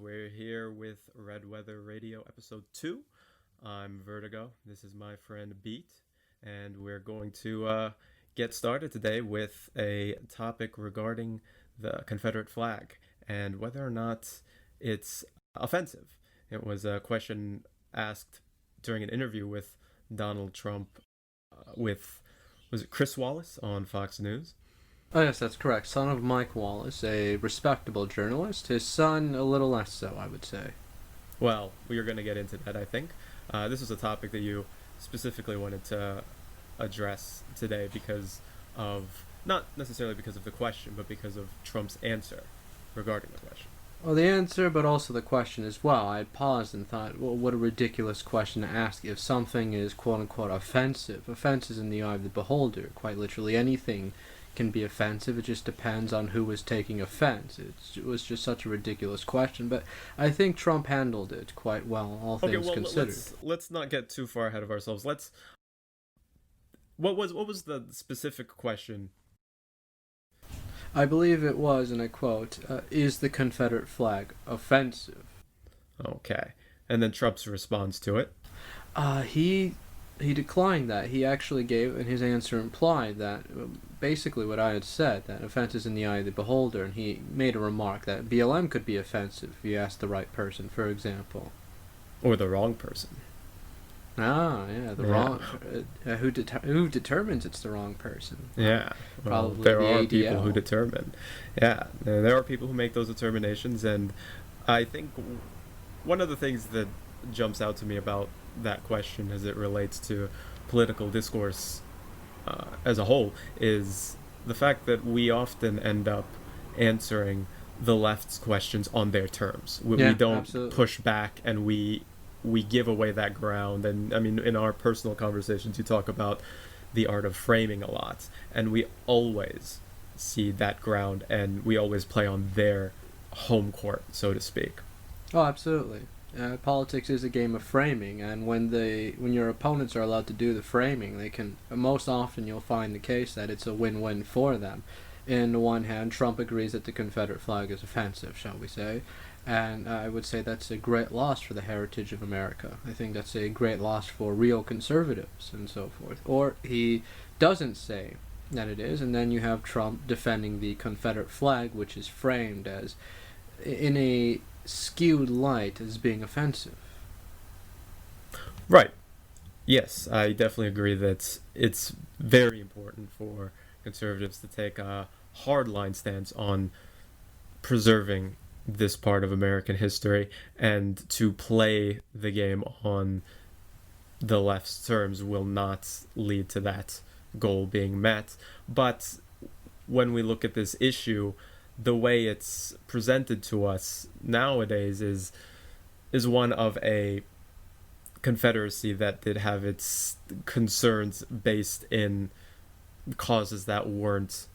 We're here with Red Weather Radio episode 2. I'm Vertigo. This is my friend Beat, and we're going to get started today with a topic regarding the Confederate flag and whether or not it's offensive. It was a question asked during an interview with Donald Trump with, was it Chris Wallace on Fox News? Oh, yes, that's correct. Son of Mike Wallace, a respectable journalist. His son, a little less so, I would say. Well, we are going to get into that, I think. This is a topic that you specifically wanted to address today because of, not necessarily because of the question, but because of Trump's answer regarding the question. Well, the answer, but also the question as well. I had paused and thought, well, what a ridiculous question to ask if something is quote-unquote offensive. Offense is in the eye of the beholder. Quite literally anything can be offensive. It just depends on who was taking offense. It was just such a ridiculous question, but I think Trump handled it quite well, all things considered. Let's not get too far ahead of ourselves. What was the specific question? I believe it was, and I quote, is the Confederate flag offensive? Okay. And then Trump's response to it? He declined that. He actually gave, and his answer implied that basically what I had said, that offense is in the eye of the beholder, and he made a remark that BLM could be offensive if you ask the right person, for example. Or the wrong person. Wrong. Who determines it's the wrong person? Yeah, well, probably there the are ADL. people who determine. Yeah, there are people who make those determinations, and I think one of the things that jumps out to me about that question as it relates to political discourse as a whole is the fact that we often end up answering the left's questions on their terms. We don't absolutely push back, and we give away that ground. And I mean, in our personal conversations, you talk about the art of framing a lot, and we always see that ground, and we always play on their home court, so to speak. Oh, absolutely. Politics is a game of framing, and when your opponents are allowed to do the framing, they can, most often you'll find the case that it's a win-win for them. In the one hand, Trump agrees that the Confederate flag is offensive, shall we say, and I would say that's a great loss for the heritage of America. I think that's a great loss for real conservatives and so forth. Or he doesn't say that it is, and then you have Trump defending the Confederate flag, which is framed as, in a skewed light, as being offensive. Right. Yes, I definitely agree that it's very important for conservatives to take a hardline stance on preserving this part of American history, and to play the game on the left's terms will not lead to that goal being met. But when we look at this issue, the way it's presented to us nowadays is one of a confederacy that did have its concerns based in causes that weren't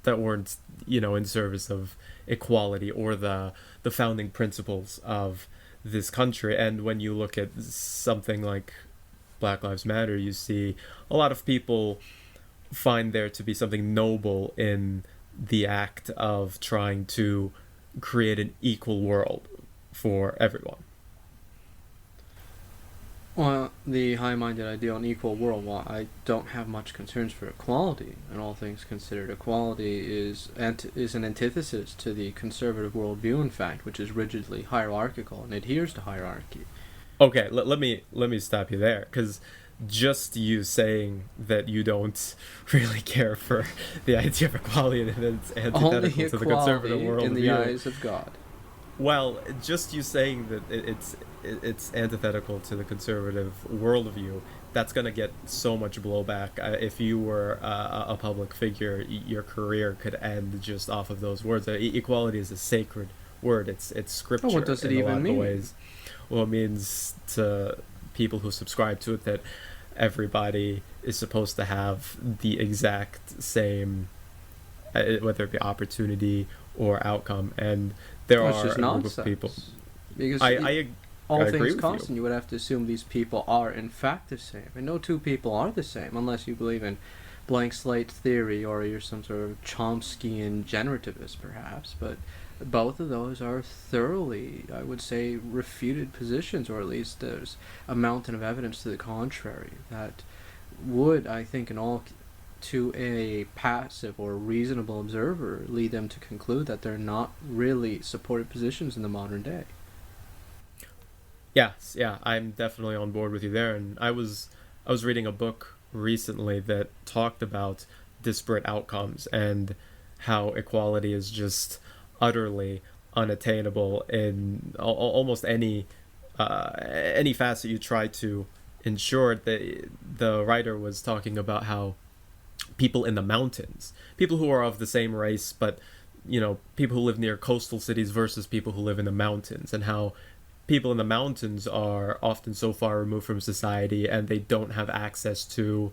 in service of equality or the founding principles of this country. And when you look at something like Black Lives Matter, you see a lot of people find there to be something noble in the act of trying to create an equal world for everyone. Well, the high-minded ideal an equal world, while I don't have much concerns for equality, and all things considered, equality is an antithesis to the conservative worldview, in fact, which is rigidly hierarchical and adheres to hierarchy. Okay, let me stop you there, because just you saying that you don't really care for the idea of equality and that it's antithetical to the conservative worldview. In the eyes of God. Well, just you saying that it's antithetical to the conservative worldview, that's going to get so much blowback. If you were a public figure, your career could end just off of those words. Equality is a sacred word. It's scripture. What does it in even a lot mean? Of ways. Well, it means to people who subscribe to it that everybody is supposed to have the exact same, whether it be opportunity or outcome, and there are just a group nonsense. of people. Because all things constant, you would have to assume these people are in fact the same, and no two people are the same unless you believe in blank slate theory, or you're some sort of Chomskyan generativist, perhaps. But both of those are thoroughly, I would say, refuted positions, or at least there's a mountain of evidence to the contrary that would, I think, in all to a passive or reasonable observer, lead them to conclude that they're not really supported positions in the modern day. Yes, yeah, I'm definitely on board with you there. And I was reading a book recently that talked about disparate outcomes and how equality is just utterly unattainable in almost any facet you try to ensure. The writer was talking about how people in the mountains, people who are of the same race, but people who live near coastal cities versus people who live in the mountains, and how people in the mountains are often so far removed from society and they don't have access to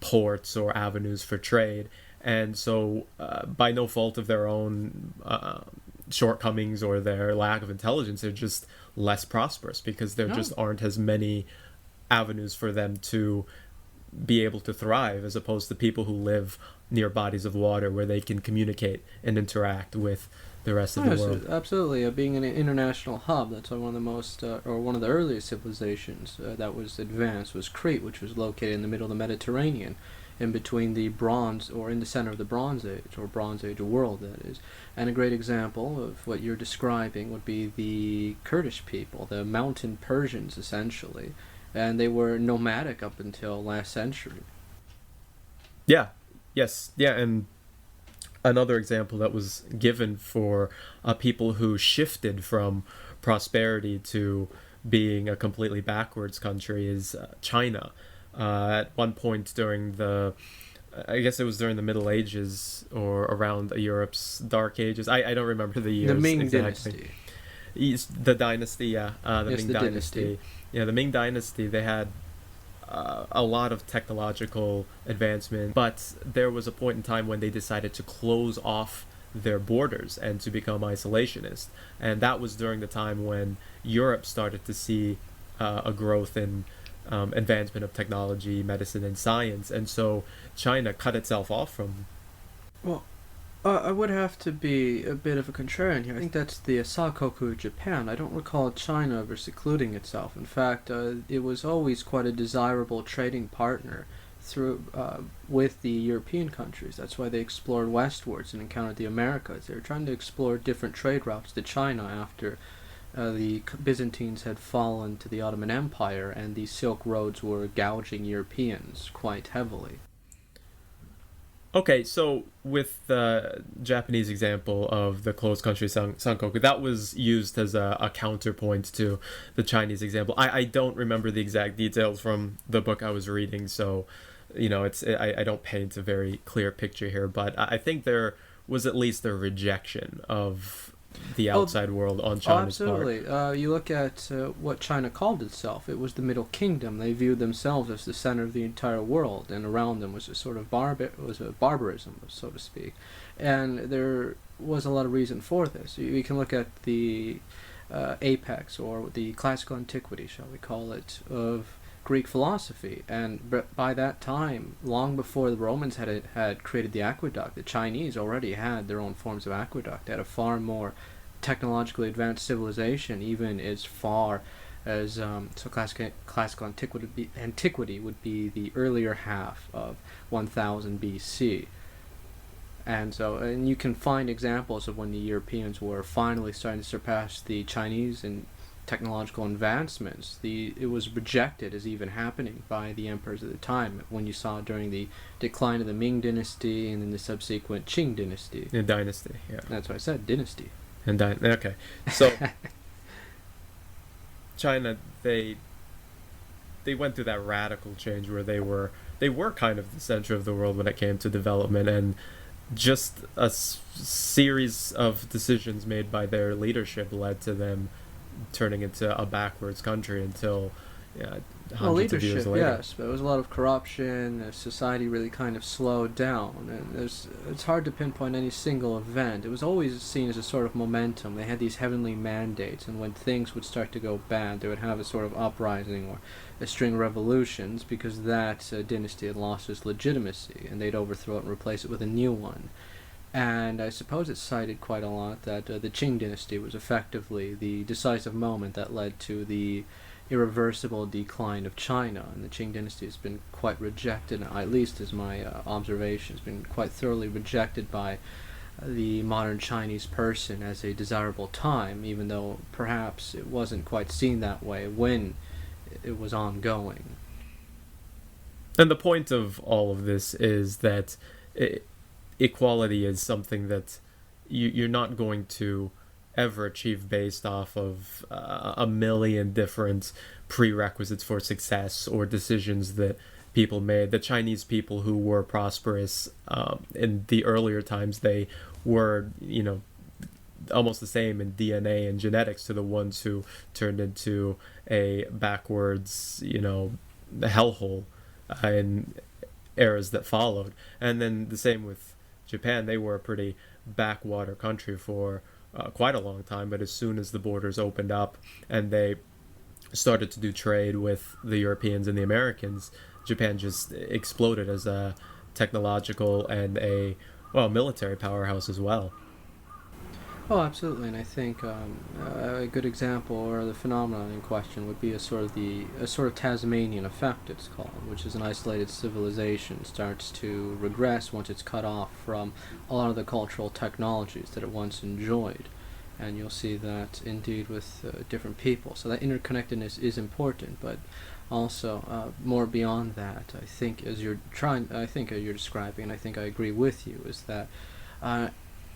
ports or avenues for trade. And so, by no fault of their own shortcomings or their lack of intelligence, they're just less prosperous because there No. just aren't as many avenues for them to be able to thrive, as opposed to people who live near bodies of water where they can communicate and interact with the rest of the Yes, world. absolutely. Being an international hub, that's why one of the most, or one of the earliest civilizations that was advanced was Crete, which was located in the middle of the Mediterranean, in between the Bronze, or in the center of the Bronze Age, or Bronze Age world, that is. And a great example of what you're describing would be the Kurdish people, the mountain Persians, essentially. And they were nomadic up until last century. Yeah, yes, yeah, and another example that was given for people who shifted from prosperity to being a completely backwards country is China. At one point during I guess it was during the Middle Ages or around Europe's Dark Ages. I don't remember the The years Ming exactly. Dynasty. The dynasty, yeah, the Yes, Ming the dynasty. Dynasty. Yeah, the Ming Dynasty. They had a lot of technological advancement, but there was a point in time when they decided to close off their borders and to become isolationist. And that was during the time when Europe started to see a growth in advancement of technology, medicine, and science. And so China cut itself off from. Well, I would have to be a bit of a contrarian here. I think that's the Sakoku of Japan. I don't recall China ever secluding itself. In fact, it was always quite a desirable trading partner through with the European countries. That's why they explored westwards and encountered the Americas. They were trying to explore different trade routes to China after the Byzantines had fallen to the Ottoman Empire and the Silk Roads were gouging Europeans quite heavily. Okay, so with the Japanese example of the closed country Sankoku, that was used as a counterpoint to the Chinese example. I don't remember the exact details from the book I was reading, so I don't paint a very clear picture here, but I think there was at least a rejection of the Oh, outside world on Oh, China's part. absolutely. You look at what China called itself. It was the Middle Kingdom. They viewed themselves as the center of the entire world, and around them was a sort of was a barbarism, so to speak. And there was a lot of reason for this. You can look at the apex, or the classical antiquity, shall we call it, of Greek philosophy. And by that time, long before the Romans had created the aqueduct, the Chinese already had their own forms of aqueduct. They had a far more technologically advanced civilization, even as far as classical antiquity would be the earlier half of 1000 BC. And you can find examples of when the Europeans were finally starting to surpass the Chinese in technological advancements. It was rejected as even happening by the emperors at the time. When you saw during the decline of the Ming Dynasty and then the subsequent Qing Dynasty. The dynasty, yeah. That's what I said, dynasty. Okay. So China, they went through that radical change where they were kind of the center of the world when it came to development, and just series of decisions made by their leadership led to them turning into a backwards country until, yeah, Well, hundreds of years leadership, later. yes, but it was a lot of corruption. Society really kind of slowed down, and it's hard to pinpoint any single event. It was always seen as a sort of momentum. They had these heavenly mandates, and when things would start to go bad, they would have a sort of uprising or a string of revolutions because that dynasty had lost its legitimacy, and they'd overthrow it and replace it with a new one. And I suppose it's cited quite a lot that the Qing dynasty was effectively the decisive moment that led to the irreversible decline of China. And the Qing dynasty has been quite rejected, at least as my observation, has been quite thoroughly rejected by the modern Chinese person as a desirable time, even though perhaps it wasn't quite seen that way when it was ongoing. And the point of all of this is that I equality is something that you're not going to ever achieve based off of a million different prerequisites for success or decisions that people made. The Chinese people who were prosperous in the earlier times, they were, almost the same in DNA and genetics to the ones who turned into a backwards, hellhole in eras that followed. And then the same with Japan. They were a pretty backwater country for quite a long time, but as soon as the borders opened up and they started to do trade with the Europeans and the Americans, Japan just exploded as a technological and a military powerhouse as well. Oh, absolutely, and I think a good example or the phenomenon in question would be a sort of Tasmanian effect. It's called, which is an isolated civilization starts to regress once it's cut off from a lot of the cultural technologies that it once enjoyed, and you'll see that indeed with different people. So that interconnectedness is important, but also more beyond that. I think as you're describing, and I think I agree with you, is that.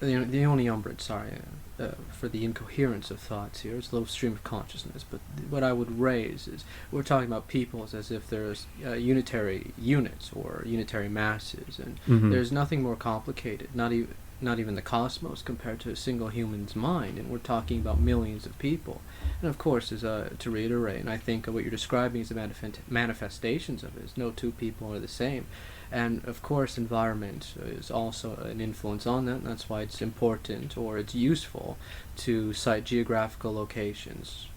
The only umbrage, for the incoherence of thoughts here is a little stream of consciousness. But what I would raise is we're talking about peoples as if there's unitary units or unitary masses, and Mm-hmm. there's nothing more complicated. Not even the cosmos compared to a single human's mind, and we're talking about millions of people. And of course, to reiterate, and I think what you're describing is the manifestations of it. Is no two people are the same. And of course, environment is also an influence on that, and that's why it's important or it's useful to cite geographical locations,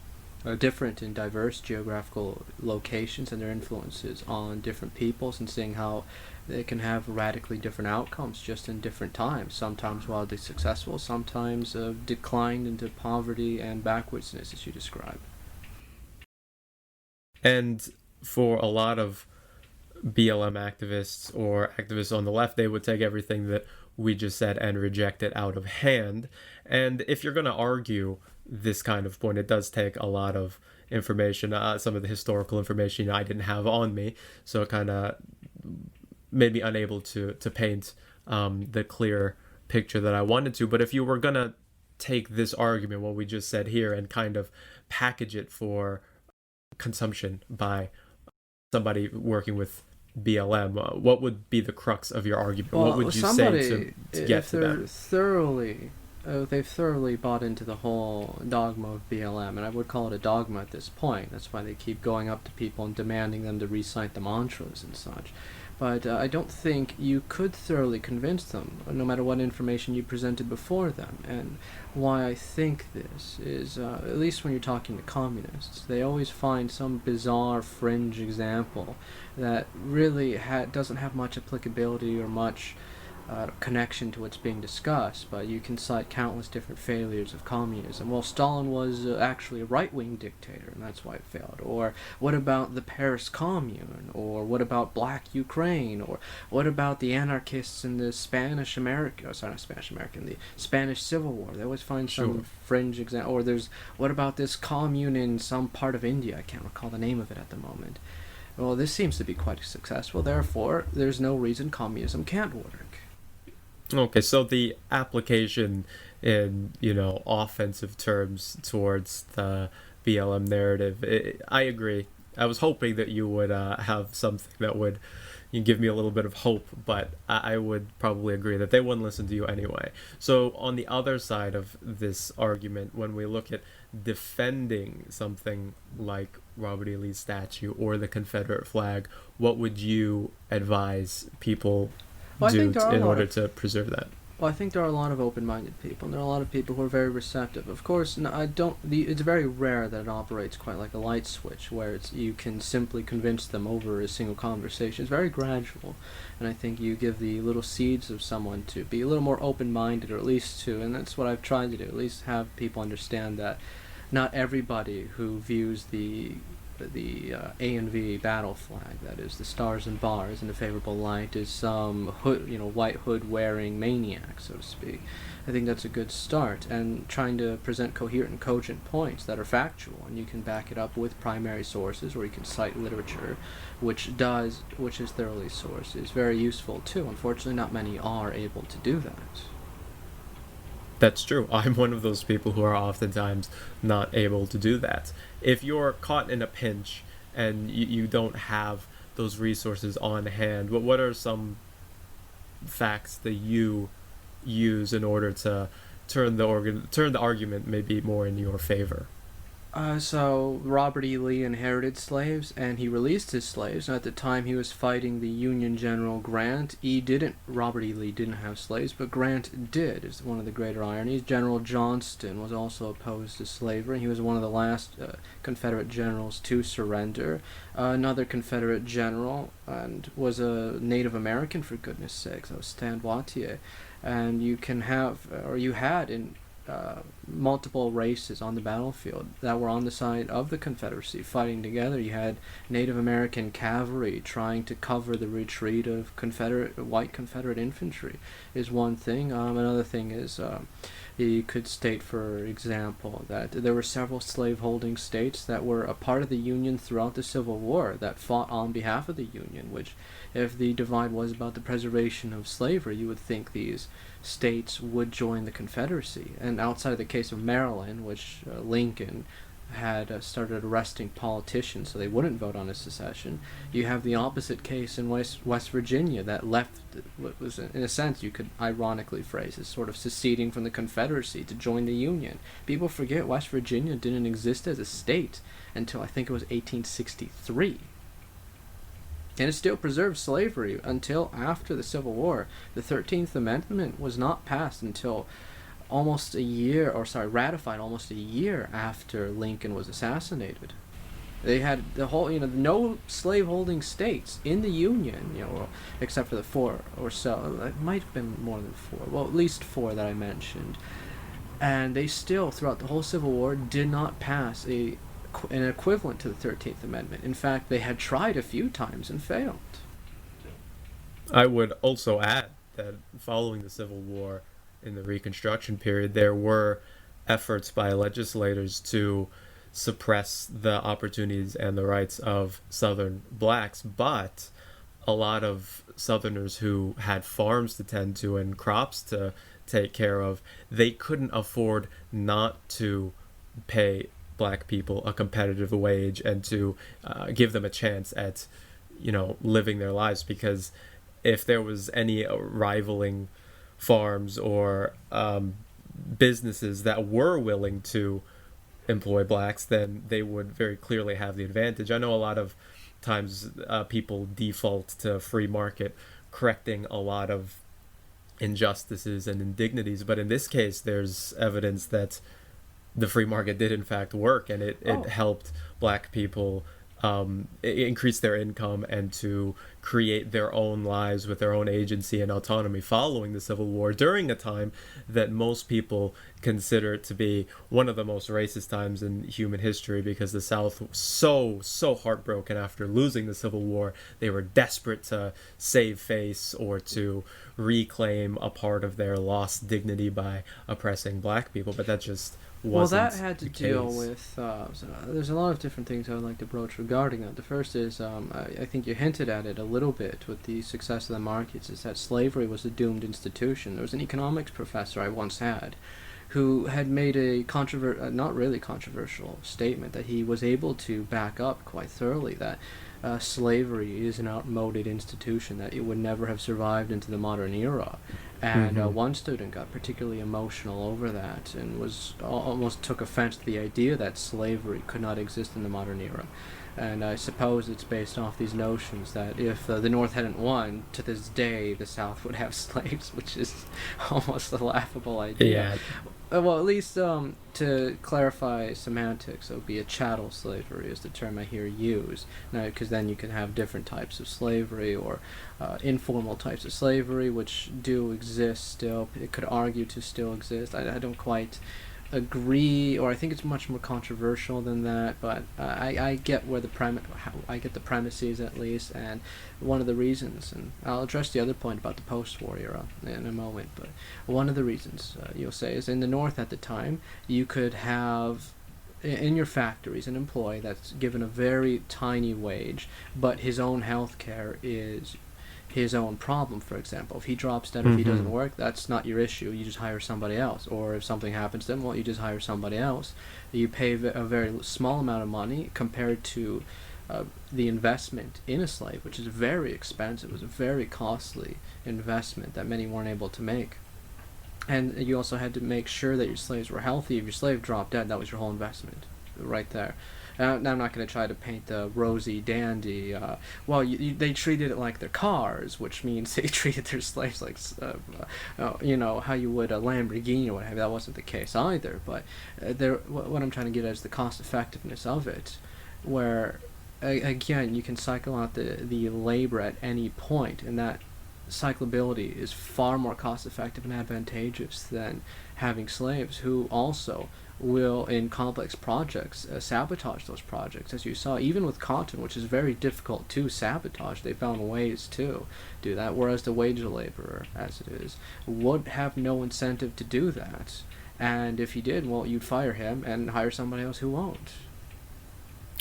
different and diverse geographical locations and their influences on different peoples, and seeing how they can have radically different outcomes just in different times, sometimes wildly successful, sometimes declined into poverty and backwardsness, as you describe. And for a lot of BLM activists or activists on the left, they would take everything that we just said and reject it out of hand. And if you're going to argue this kind of point, it does take a lot of information. Some of the historical information I didn't have on me, so it kind of made me unable to paint the clear picture that I wanted to. But if you were going to take this argument, what we just said here, and kind of package it for consumption by somebody working with BLM, what would be the crux of your argument? Well, What would you somebody, say to get if to they're them? they've thoroughly bought into the whole dogma of BLM, and I would call it a dogma at this point. That's why they keep going up to people and demanding them to recite the mantras and such. But I don't think you could thoroughly convince them, no matter what information you presented before them. And why I think this is, at least when you're talking to communists, they always find some bizarre fringe example that really doesn't have much applicability or much connection to what's being discussed, but you can cite countless different failures of communism. Well, Stalin was actually a right-wing dictator, and that's why it failed. Or what about the Paris Commune? Or what about Black Ukraine? Or what about the anarchists in the Spanish America? Oh, sorry, not Spanish American, the Spanish Civil War. They always find some Sure. fringe example. Or what about this commune in some part of India? I can't recall the name of it at the moment. Well, this seems to be quite successful. Therefore, there's no reason communism can't work. Okay, so the application in, offensive terms towards the BLM narrative, I agree. I was hoping that you would have something that would, you give me a little bit of hope, but I would probably agree that they wouldn't listen to you anyway. So on the other side of this argument, when we look at defending something like Robert E. Lee's statue or the Confederate flag, what would you advise people Well, I do think there are a in lot order of to preserve that? Well, I think there are a lot of open-minded people, and there are a lot of people who are very receptive. Of course, no, I don't. It's very rare that it operates quite like a light switch, where you can simply convince them over a single conversation. It's very gradual, and I think you give the little seeds of someone to be a little more open-minded, or at least to, and that's what I've tried to do. At least have people understand that not everybody who views the A and V battle flag, that is the stars and bars, in a favorable light, is some white hood wearing maniac, so to speak. I think that's a good start, and trying to present coherent and cogent points that are factual, and you can back it up with primary sources, or you can cite literature, which is thoroughly sourced, is very useful too. Unfortunately, not many are able to do that. That's true. I'm one of those people who are oftentimes not able to do that. If you're caught in a pinch and you don't have those resources on hand, what are some facts that you use in order to turn the argument maybe more in your favor? So Robert E. Lee inherited slaves, and he released his slaves. And at the time he was fighting the Union General Grant, Robert E. Lee didn't have slaves, but Grant did. Is one of the greater ironies. General Johnston was also opposed to slavery. He was one of the last Confederate generals to surrender. Another Confederate general, and was a Native American, for goodness sakes. That was Stan Wattier. And you had in multiple races on the battlefield that were on the side of the Confederacy fighting together. You had Native American cavalry trying to cover the retreat of white Confederate infantry is one thing. Another thing is you could state, for example, that there were several slave-holding states that were a part of the Union throughout the Civil War that fought on behalf of the Union, which, if the divide was about the preservation of slavery, you would think these states would join the Confederacy. And outside of the case of Maryland, which Lincoln had started arresting politicians so they wouldn't vote on a secession, you have the opposite case in West Virginia that left what was, in a sense, you could ironically phrase as sort of seceding from the Confederacy to join the Union. People forget West Virginia didn't exist as a state until I think it was 1863. And it still preserved slavery until after the Civil War. The 13th Amendment was not passed until ratified almost a year after Lincoln was assassinated. They had the whole, no slave-holding states in the Union, except for the four or so. It might have been more than four. Well, at least four that I mentioned. And they still, throughout the whole Civil War, did not pass an equivalent to the 13th Amendment. In fact, they had tried a few times and failed. I would also add that following the Civil War, in the Reconstruction period, there were efforts by legislators to suppress the opportunities and the rights of Southern blacks, but a lot of Southerners who had farms to tend to and crops to take care of, they couldn't afford not to pay black people a competitive wage and to give them a chance at, living their lives, because if there was any rivaling farms or businesses that were willing to employ blacks, then they would very clearly have the advantage. I know a lot of times people default to free market, correcting a lot of injustices and indignities, but in this case there's evidence that the free market did in fact work, and it helped black people increase their income and to create their own lives with their own agency and autonomy following the Civil War, during a time that most people consider to be one of the most racist times in human history, because the South was so heartbroken after losing the Civil War. They were desperate to save face or to reclaim a part of their lost dignity by oppressing black people, but that just wasn't that had to the deal case. with. There's a lot of different things I would like to broach regarding that. The first is, I think you hinted at it a little bit with the success of the markets, is that slavery was a doomed institution. There was an economics professor I once had who had made a not really controversial statement that he was able to back up quite thoroughly, that slavery is an outmoded institution, that it would never have survived into the modern era. And Mm-hmm. one student got particularly emotional over that and was almost took offense to the idea that slavery could not exist in the modern era. And I suppose it's based off these notions that if the North hadn't won, to this day the South would have slaves, which is almost a laughable idea. Yeah. Well, at least to clarify semantics, it would be a chattel slavery is the term I hear used. Now, because then you can have different types of slavery or informal types of slavery, which do exist still. It could argue to still exist. I don't quite agree, or I think it's much more controversial than that. But I get where I get the premises at least, and one of the reasons, and I'll address the other point about the post-war era in a moment. But one of the reasons you'll say is in the North at the time you could have in your factories an employee that's given a very tiny wage, but his own health care is his own problem. For example, if he drops dead or if he doesn't Mm-hmm. work, that's not your issue. You just hire somebody else. Or if something happens to him, well, you just hire somebody else. You pay a very small amount of money compared to the investment in a slave, which is very expensive. It was a very costly investment that many weren't able to make. And you also had to make sure that your slaves were healthy. If your slave dropped dead, that was your whole investment right there. Now I'm not going to try to paint the rosy dandy. They treated it like their cars, which means they treated their slaves like, how you would a Lamborghini or what have you. That wasn't the case either. But what I'm trying to get at is the cost effectiveness of it, where again you can cycle out the labor at any point, and that cyclability is far more cost effective and advantageous than having slaves who also will in complex projects sabotage those projects, as you saw even with cotton, which is very difficult to sabotage. They found ways to do that, whereas the wage laborer, as it is, would have no incentive to do that. And if he did, well, you'd fire him and hire somebody else who won't.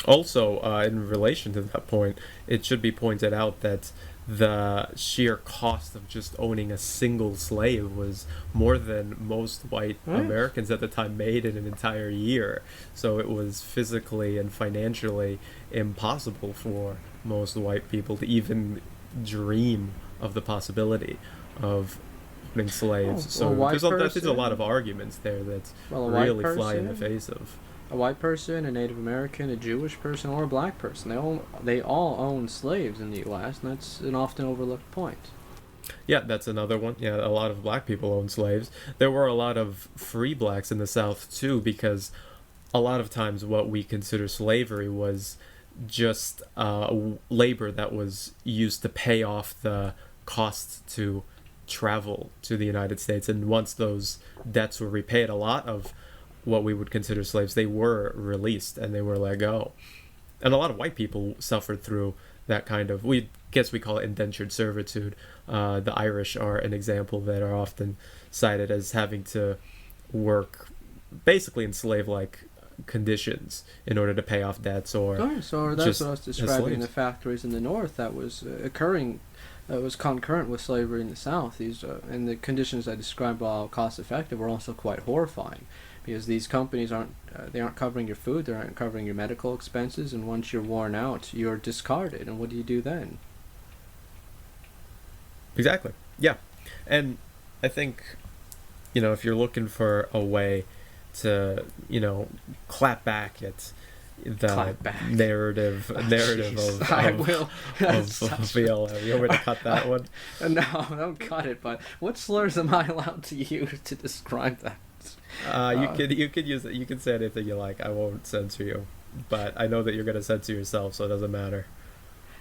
Also, in relation to that point, it should be pointed out that the sheer cost of just owning a single slave was more than most white Right. Americans at the time made in an entire year. So it was physically and financially impossible for most white people to even dream of the possibility of owning slaves. Well, a So white there's a lot person, of arguments there that well, a white really fly in the person, face of. a white person, a Native American, a Jewish person, or a black person. They all own slaves in the U.S., and that's an often overlooked point. Yeah, that's another one. Yeah, a lot of black people owned slaves. There were a lot of free blacks in the South too, because a lot of times what we consider slavery was just labor that was used to pay off the costs to travel to the United States. And once those debts were repaid, a lot of what we would consider slaves, they were released and they were let go. And a lot of white people suffered through that kind of, we guess we call it indentured servitude. The Irish are an example that are often cited as having to work basically in slave-like conditions in order to pay off debts or Oh, so that's just what I was as describing in the slaves. factories in the North that was occurring. Was concurrent with slavery in the South. These and the conditions I described, while cost effective, were also quite horrifying, because these companies aren't covering your food, they aren't covering your medical expenses, and once you're worn out, you're discarded. And what do you do then? Exactly. Yeah. And I think, if you're looking for a way to, clap back at the Clap back. narrative Jeez, of I of will. of, Such of BLM. You want me to cut that one? No, don't cut it. But what slurs am I allowed to use to describe that? You could use it. You can say anything you like. I won't censor you, but I know that you're gonna censor yourself, so it doesn't matter.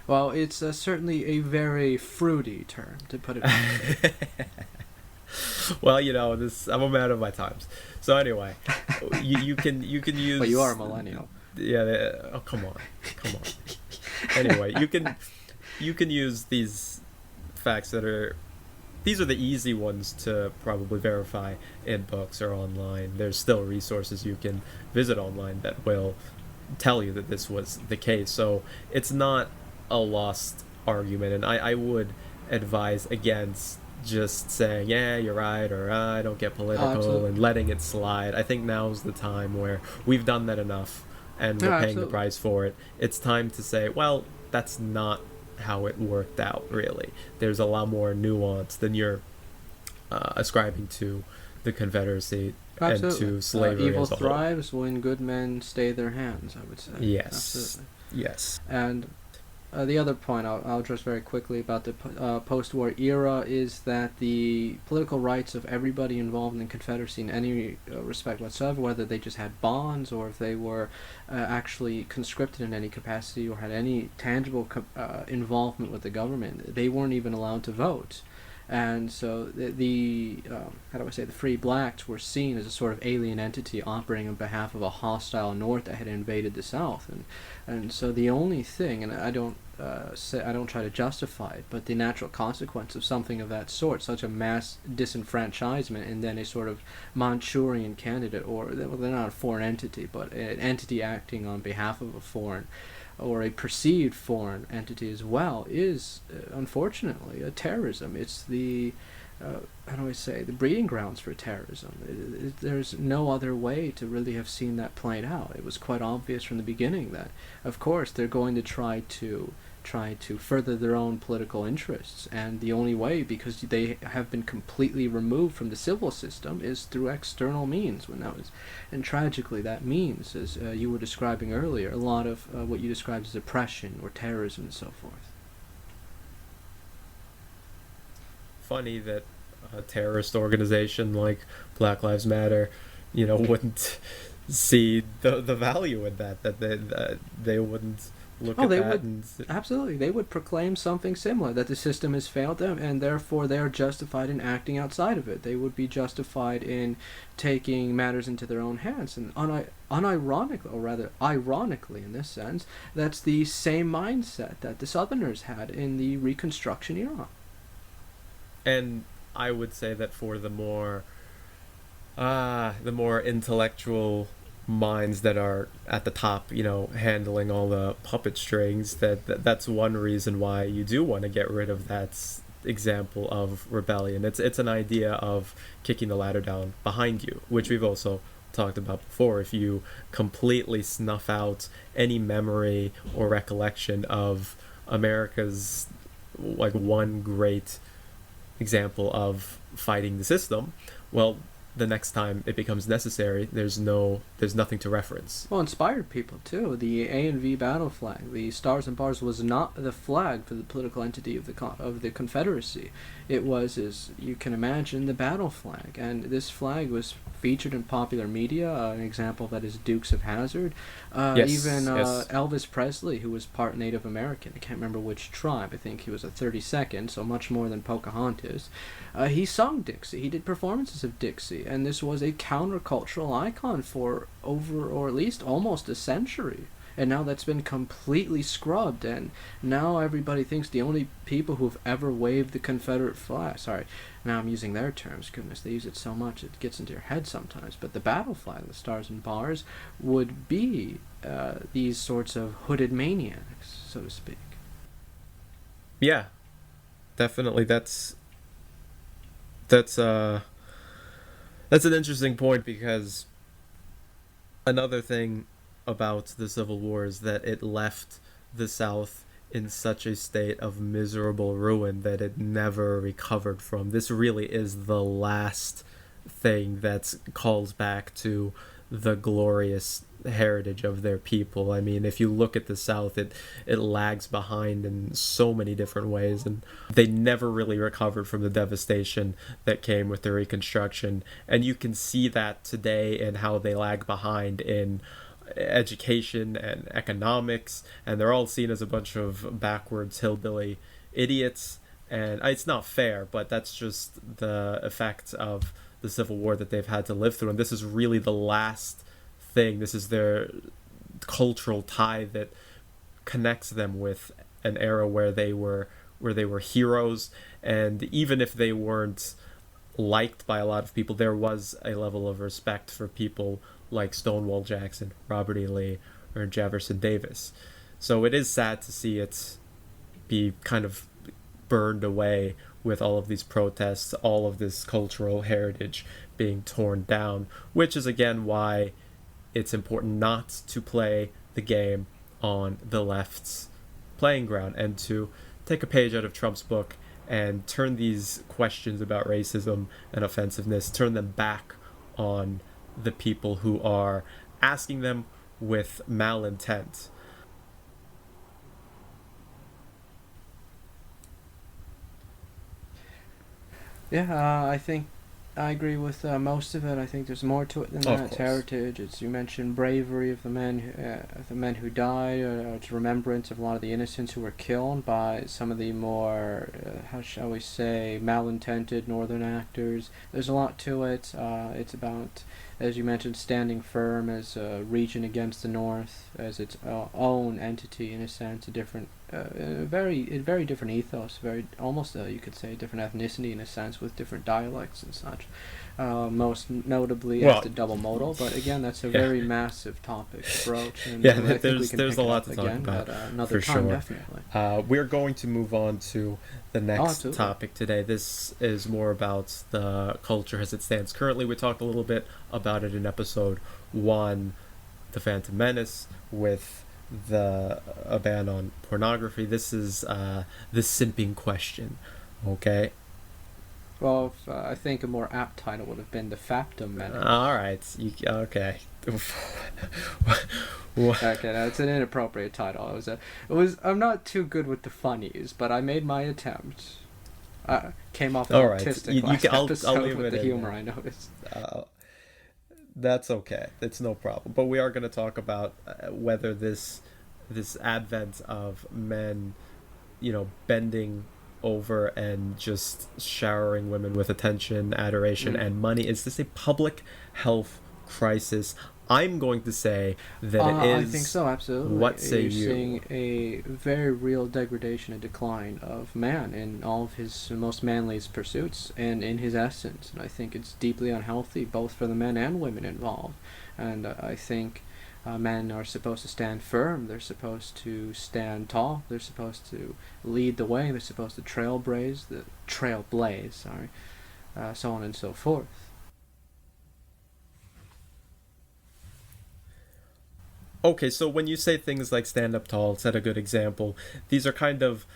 Well, it's certainly a very fruity term, to put it mildly. Well, this I'm a man of my times. So anyway, you can use. But you are a millennial. Yeah. Oh, come on, come on. Anyway, you can use these facts that are. These are the easy ones to probably verify in books or online. There's still resources you can visit online that will tell you that this was the case. So it's not a lost argument, and I would advise against just saying, yeah, you're right, or I don't get political, Absolutely. and letting it slide. I think now's the time where we've done that enough and No, we're paying the absolutely. price for it. It's time to say, well, that's not how it worked out. Really, there's a lot more nuance than you're ascribing to the Confederacy and Absolutely. to slavery Evil as a whole. thrives when good men stay their hands, I would say. Yes, Absolutely. yes, And the other point I'll address very quickly about the post-war era is that the political rights of everybody involved in the Confederacy in any respect whatsoever, whether they just had bonds or if they were actually conscripted in any capacity or had any tangible involvement with the government, they weren't even allowed to vote. And so the how do I say, the free blacks were seen as a sort of alien entity operating on behalf of a hostile North that had invaded the South, and so the only thing, and I don't try to justify it, but the natural consequence of something of that sort, such a mass disenfranchisement, and then a sort of Manchurian candidate, or well, they're not a foreign entity, but an entity acting on behalf of a foreign or a perceived foreign entity as well, is unfortunately a terrorism. It's the how do I say, the breeding grounds for terrorism. There's no other way to really have seen that played out. It was quite obvious from the beginning that, of course, they're going to try to further their own political interests, and the only way, because they have been completely removed from the civil system, is through external means. And tragically, that means, as you were describing earlier, a lot of what you described as oppression or terrorism and so forth. funny that a terrorist organization like Black Lives Matter, wouldn't see the value in that they wouldn't look Oh, at they that would, and absolutely. They would proclaim something similar, that the system has failed them, and therefore they are justified in acting outside of it. They would be justified in taking matters into their own hands. And unironically, or rather ironically in this sense, that's the same mindset that the Southerners had in the Reconstruction era. and I would say that for the more intellectual minds that are at the top, handling all the puppet strings, that's one reason why you do want to get rid of that example of rebellion. It's an idea of kicking the ladder down behind you, which we've also talked about before. If you completely snuff out any memory or recollection of America's like one great example of fighting the system, well, the next time it becomes necessary, there's nothing to reference. Well, inspired people too. The A&V battle flag, the stars and bars, was not the flag for the political entity of the Confederacy. It was, as you can imagine, the battle flag, and this flag was featured in popular media. An example of that is Dukes of Hazzard. Yes, Even yes. Elvis Presley, who was part Native American. I can't remember which tribe. I think he was a 32nd, so much more than Pocahontas. He sung Dixie. He did performances of Dixie, and this was a countercultural icon for over, or at least almost a century. And now that's been completely scrubbed, and now everybody thinks the only people who've ever waved the Confederate flag, sorry, now I'm using their terms, goodness, they use it so much it gets into your head sometimes, but the battle flag, the stars and bars, would be these sorts of hooded maniacs, so to speak. Yeah, definitely. That's that's an interesting point, because another thing about the Civil War is that it left the South in such a state of miserable ruin that it never recovered from. This really is the last thing that calls back to the glorious heritage of their people. I mean, if you look at the South, it lags behind in so many different ways, and they never really recovered from the devastation that came with the Reconstruction. And you can see that today in how they lag behind in education and economics, and they're all seen as a bunch of backwards hillbilly idiots. And it's not fair, but that's just the effect of the Civil War that they've had to live through. And this is really the last thing. This is their cultural tie that connects them with an era where they were heroes. And even if they weren't liked by a lot of people, there was a level of respect for people like Stonewall Jackson, Robert E. Lee, or Jefferson Davis. So it is sad to see it be kind of burned away with all of these protests, all of this cultural heritage being torn down, which is again why it's important not to play the game on the left's playing ground, and to take a page out of Trump's book and turn these questions about racism and offensiveness, turn them back on the people who are asking them with malintent. Yeah, I think I agree with most of it. I think there's more to it than Of that. It's course. heritage. It's you mentioned bravery of the men who died. It's remembrance of a lot of the innocents who were killed by some of the more, how shall we say, malintended northern actors. There's a lot to it. It's about, as you mentioned, standing firm as a region against the North, as its own entity in a sense, a different, a very different ethos, very almost you could say different ethnicity in a sense, with different dialects and such. Most notably as Well, the double modal, but again, that's a yeah, very massive topic to broach, and yeah. I think we can There's pick a it lot up to talk again about at another for time, sure. definitely. We're going to move on to the Oh, next absolutely. topic today. This is more about the culture as it stands currently. We talked a little bit about it in episode one, The Phantom Menace, with the a ban on pornography. This is the simping question. Okay. Well, I think a more apt title would have been the Factum All Menace. right. Okay. Okay, that's an inappropriate title. It was. I'm not too good with the funnies, but I made my attempt. Came off All right. autistic You last can. I'll episode leave with it the in humor. there. I noticed. Uh, That's okay. It's no problem. But we are going to talk about whether this advent of men, bending over and just showering women with attention, adoration, Mm. and money, is this a public health crisis? I'm going to say that it I think is. so, absolutely. What say You're you? seeing a very real degradation and decline of man in all of his most manliest pursuits and in his essence. And I think it's deeply unhealthy, both for the men and women involved. And I think men are supposed to stand firm, they're supposed to stand tall, they're supposed to lead the way, they're supposed to trailblaze, sorry, so on and so forth. Okay, so when you say things like stand up tall, set a good example, these are kind of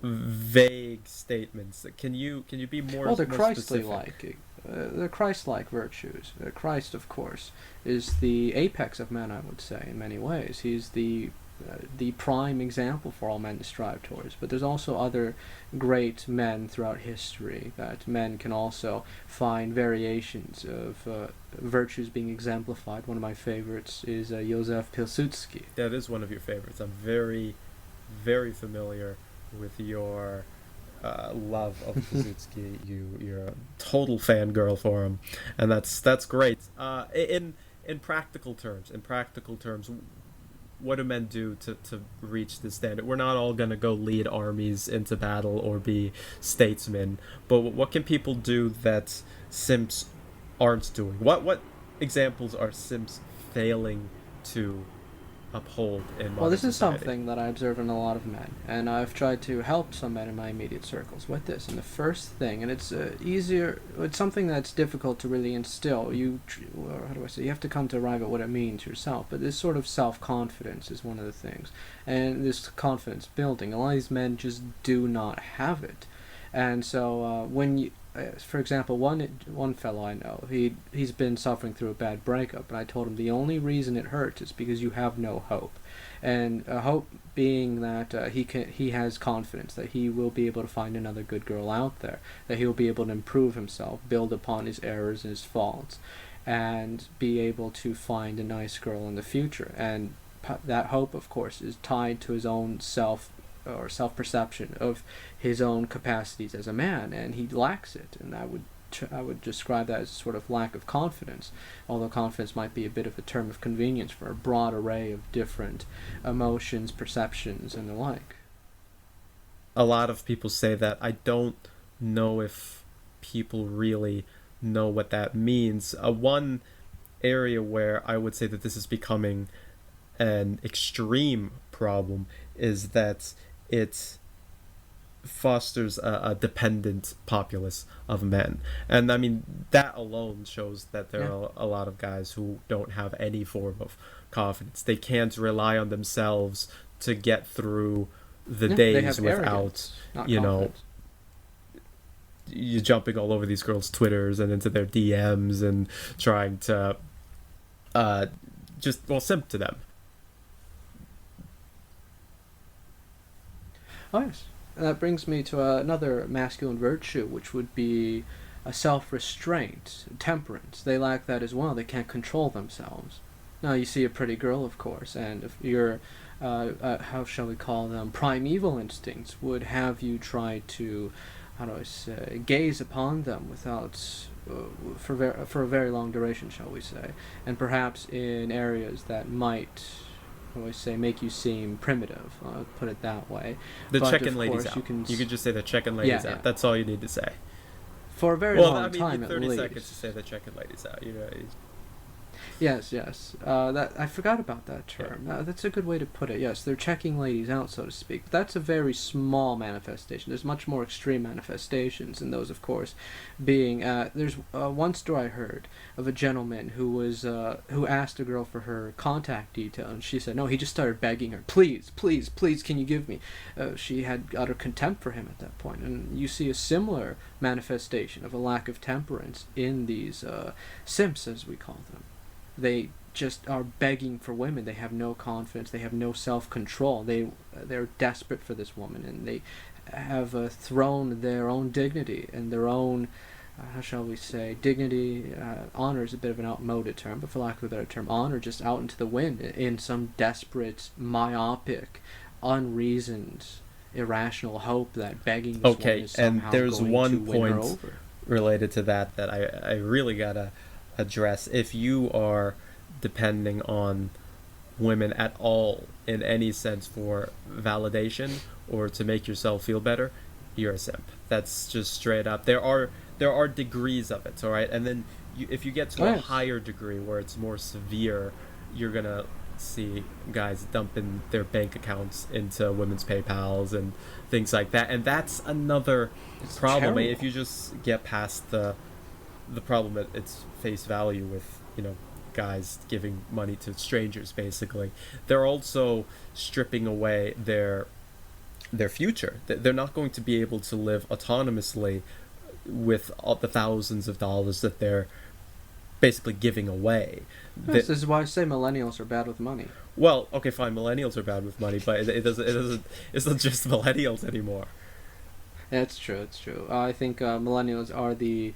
vague statements. Can you be more Well, they're more Christly specific? like. They're Christ-like virtues. Christ, of course, is the apex of man. I would say, in many ways, he's the prime example for all men to strive towards. But there's also other great men throughout history that men can also find variations of virtues being exemplified. One of my favorites is Józef Pilsudski. That is one of your favorites. I'm very, very familiar with your love of Kazutsky. You're a total fangirl for him, and that's great. In practical terms, what do men do to reach this standard? We're not all gonna go lead armies into battle or be statesmen, but what can people do that simps aren't doing? What examples are simps failing to uphold in Well, modern this is society? something that I observe in a lot of men, and I've tried to help some men in my immediate circles with this. And the first thing, and it's easier, it's something that's difficult to really instill. Or how do I say? You have to come to arrive at what it means yourself. But this sort of self-confidence is one of the things, and this confidence building. A lot of these men just do not have it, and so when you for example, one fellow I know, he's been suffering through a bad breakup, and I told him the only reason it hurts is because you have no hope, and hope being that he has confidence that he will be able to find another good girl out there, that he'll be able to improve himself, build upon his errors and his faults, and be able to find a nice girl in the future, and that hope, of course, is tied to his own self perception of his own capacities as a man, and he lacks it. And I would describe that as sort of lack of confidence, although confidence might be a bit of a term of convenience for a broad array of different emotions, perceptions, and the like. A lot of people say that. I don't know if people really know what that means. One area where I would say that this is becoming an extreme problem is that it fosters a dependent populace of men. And I mean, that alone shows that there Yeah. are a lot of guys who don't have any form of confidence. They can't rely on themselves to get through the Yeah, they days have without, arrogance, not you know, confidence. you jumping all over these girls' Twitters and into their DMs and trying to uh, just, well, simp to them. Oh yes, and that brings me to another masculine virtue, which would be a self-restraint, temperance. They lack that as well. They can't control themselves. Now you see a pretty girl, of course, and if your how shall we call them, primeval instincts would have you try to, how do I say, gaze upon them without for a very long duration, shall we say, and perhaps in areas that might, how do I say, make you seem primitive. Put it that way. The But check-in of ladies course, out. you can, You could just say the check-in yeah, ladies yeah, out. That's all you need to say. for a very Well, I long mean, time at 30 least. seconds to say the check-in ladies out. You know, Yes, yes. That I forgot about that yeah. term. That's a good way to put it. Yes, they're checking ladies out, so to speak. But that's a very small manifestation. There's much more extreme manifestations, and those, of course, being there's one story I heard of a gentleman who asked a girl for her contact detail, and she said no. He just started begging her, please, please, please, can you give me? She had utter contempt for him at that point, and you see a similar manifestation of a lack of temperance in these simps, as we call them. They just are begging for women. They have no confidence. They have no self-control. They're desperate for this woman, and they have thrown their own dignity and their own, how shall we say, dignity. Honor is a bit of an outmoded term, but for lack of a better term, honor just out into the wind in some desperate, myopic, unreasoned, irrational hope that begging this woman Okay, is and somehow there's going to one win her point over. related to that that I really gotta address. If you are depending on women at all in any sense for validation or to make yourself feel better, you're a simp. That's just straight up. There are degrees of it, all right? And then if you get to Oh, a yes. higher degree where it's more severe, you're gonna see guys dumping their bank accounts into women's PayPals and things like that. And that's another It's problem. terrible. If you just get past the problem at its face value with, guys giving money to strangers, basically, they're also stripping away their future. They're not going to be able to live autonomously with all the thousands of dollars that they're basically giving away. Yes, this is why I say millennials are bad with money. Well, okay, fine, millennials are bad with money, but it doesn't it's not just millennials anymore. Yeah, it's true. It's true. I think millennials are the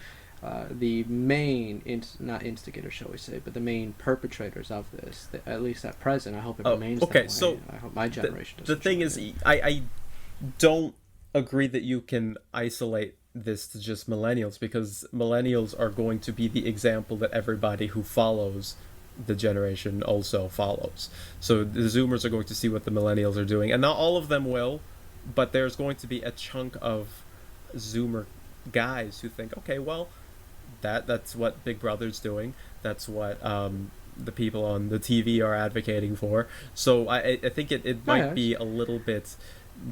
main not instigators, shall we say, but the main perpetrators of this. At least at present, I hope it Oh, remains okay, that way. so I hope my the, generation the doesn't thing join is, in. I don't agree that you can isolate this to just millennials, because millennials are going to be the example that everybody who follows the generation also follows. So the Zoomers are going to see what the millennials are doing, and not all of them will, but there's going to be a chunk of Zoomer guys who think, okay, well, that's what Big Brother's doing. That's what the people on the TV are advocating for. So I think it Oh, might yes. be a little bit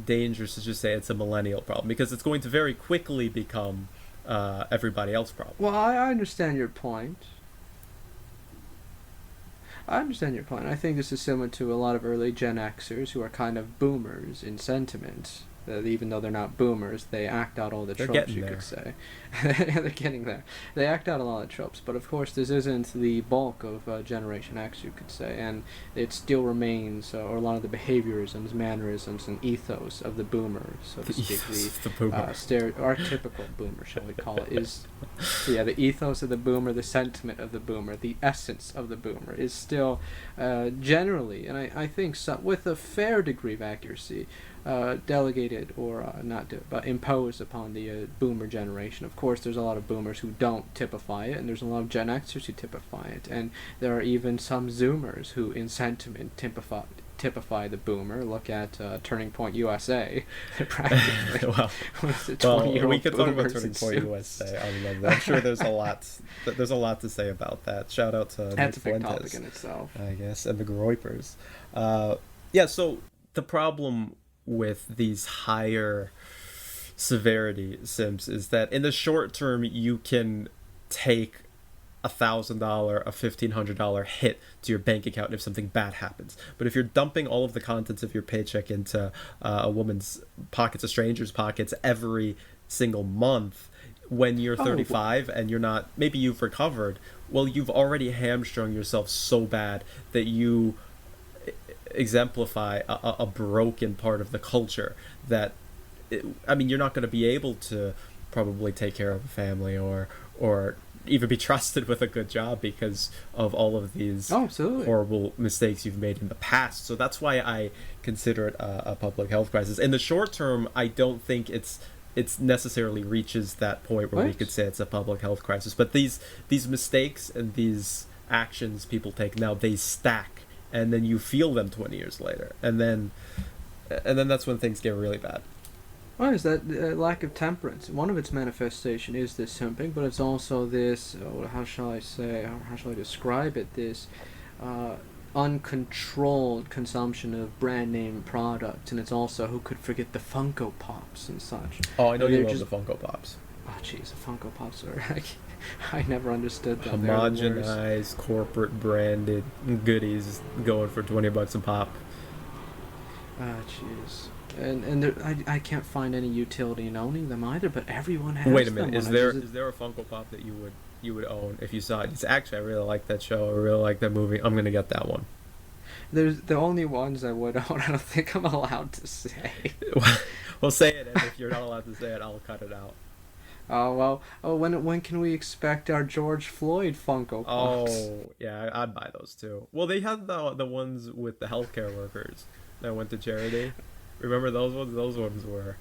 dangerous to just say it's a millennial problem, because it's going to very quickly become everybody else's problem. Well, I understand your point. I understand your point. I think this is similar to a lot of early Gen Xers who are kind of boomers in sentiment. Even though they're not boomers, they act out all the They're tropes, getting you there. could say. They're getting there. They act out a lot of tropes, but of course this isn't the bulk of Generation X, you could say, and it still remains, or a lot of the behaviorisms, mannerisms, and ethos of the boomer, so to speak, The boomer. archetypical boomer, shall we call it, is, yeah, the ethos of the boomer, the sentiment of the boomer, the essence of the boomer is still generally, and I think so, with a fair degree of accuracy, delegated or but imposed upon the boomer generation. Of course, there's a lot of boomers who don't typify it, and there's a lot of Gen Xers who typify it, and there are even some Zoomers who, in sentiment, typify the boomer. Look at Turning Point USA. Practically, well, with the well, 20-year-old we could talk about boomers Turning in Point suits. USA. I love that. I'm sure there's a lot. There's a lot to say about that. Shout out to Nick That's a big Fuentes, topic in itself. I guess, and the Groypers. Yeah. So the problem with these higher severity sims is that in the short term you can take $1,000, a $1,500 hit to your bank account if something bad happens. But if you're dumping all of the contents of your paycheck into a woman's pockets, a stranger's pockets, every single month, when you're Oh, 35 and you're not, maybe you've recovered, well, you've already hamstrung yourself so bad that you exemplify a broken part of the culture that I mean, you're not going to be able to probably take care of a family or even be trusted with a good job because of all of these oh, absolutely. horrible mistakes you've made in the past. So that's why I consider it a public health crisis. In the short term, I don't think it's necessarily reaches that point where we What? could say it's a public health crisis. But these mistakes and these actions people take now, they stack, and then you feel them 20 years later, and then that's when things get really bad. Why is that lack of temperance? One of its manifestation is this simping, but it's also this. How shall I say? How shall I describe it? This uncontrolled consumption of brand name products, and it's also who could forget the Funko Pops and such. Oh, I know you They're love just the Funko Pops. oh jeez, the Funko Pops are. I never understood them. They're the worst. Homogenized, corporate branded goodies going for $20 a pop. Ah, jeez. And I can't find any utility in owning them either. But everyone has Wait a them. minute, When is I there visit- is there a Funko Pop that you would own if you saw it? It's actually, I really like that show. I really like that movie. I'm gonna get that one. There's the only ones I would own. I don't think I'm allowed to say. Well, say it, and if you're not allowed to say it, I'll cut it out. Oh well. Oh, when can we expect our George Floyd Funko Pops? Oh, yeah, I'd buy those too. Well, they had the ones with the healthcare workers that went to charity. Remember those ones? Those ones were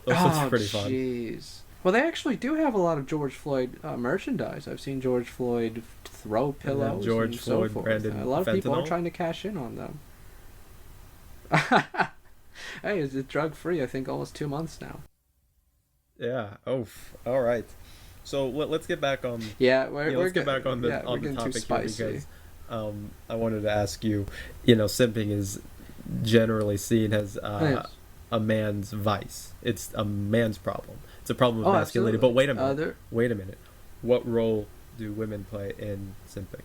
pretty fun. Jeez. Well, they actually do have a lot of George Floyd merchandise. I've seen George Floyd throw pillows George and Floyd so forth. branded A lot of people are fentanyl? trying to cash in on them. Hey, is it drug free? I think almost 2 months now. Yeah. Oh, all right. So let's get back on. Yeah, Yeah, let's get back on the we're getting too topic here spicy. because I wanted to ask you. Simping is generally seen as Yes. a man's vice. It's a man's problem. It's a problem of Oh, masculinity. absolutely. But wait a minute. There, Wait a minute. What role do women play in simping?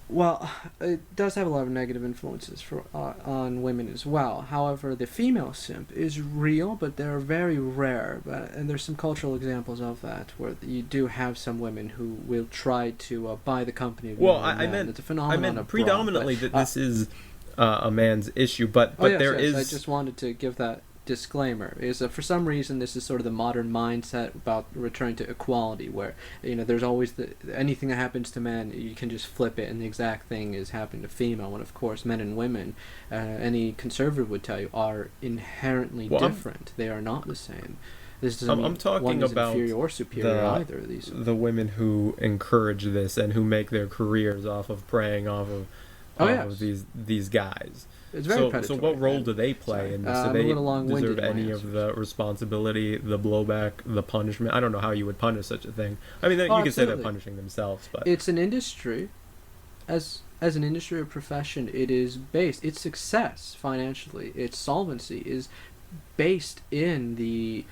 Well, it does have a lot of negative influences on women as well. However, the female simp is real, but they're very rare. And there's some cultural examples of that, where you do have some women who will try to buy the company of Well, another I man. meant It's a phenomenon I meant abroad, predominantly but, that this is a man's issue, but yes, there yes, is. I just wanted to give that disclaimer. Is for some reason this is sort of the modern mindset about returning to equality, where there's always anything that happens to men, you can just flip it, and the exact thing is happening to female. And of course, men and women, any conservative would tell you, are inherently Well, different. They are not the same. This doesn't I'm mean talking one is about inferior or superior the either. These the women who encourage this and who make their careers off of preying off yes. of these guys. it's very So predatory. what role and- do they play sorry. in this? I'm Do a they little long-winded deserve in my any of answers. the responsibility, the blowback, the punishment? I don't know how you would punish such a thing. I mean, Oh, you could say they're absolutely. punishing themselves, but It's an industry. As an industry or profession, it is based. Its success financially, its solvency is based in the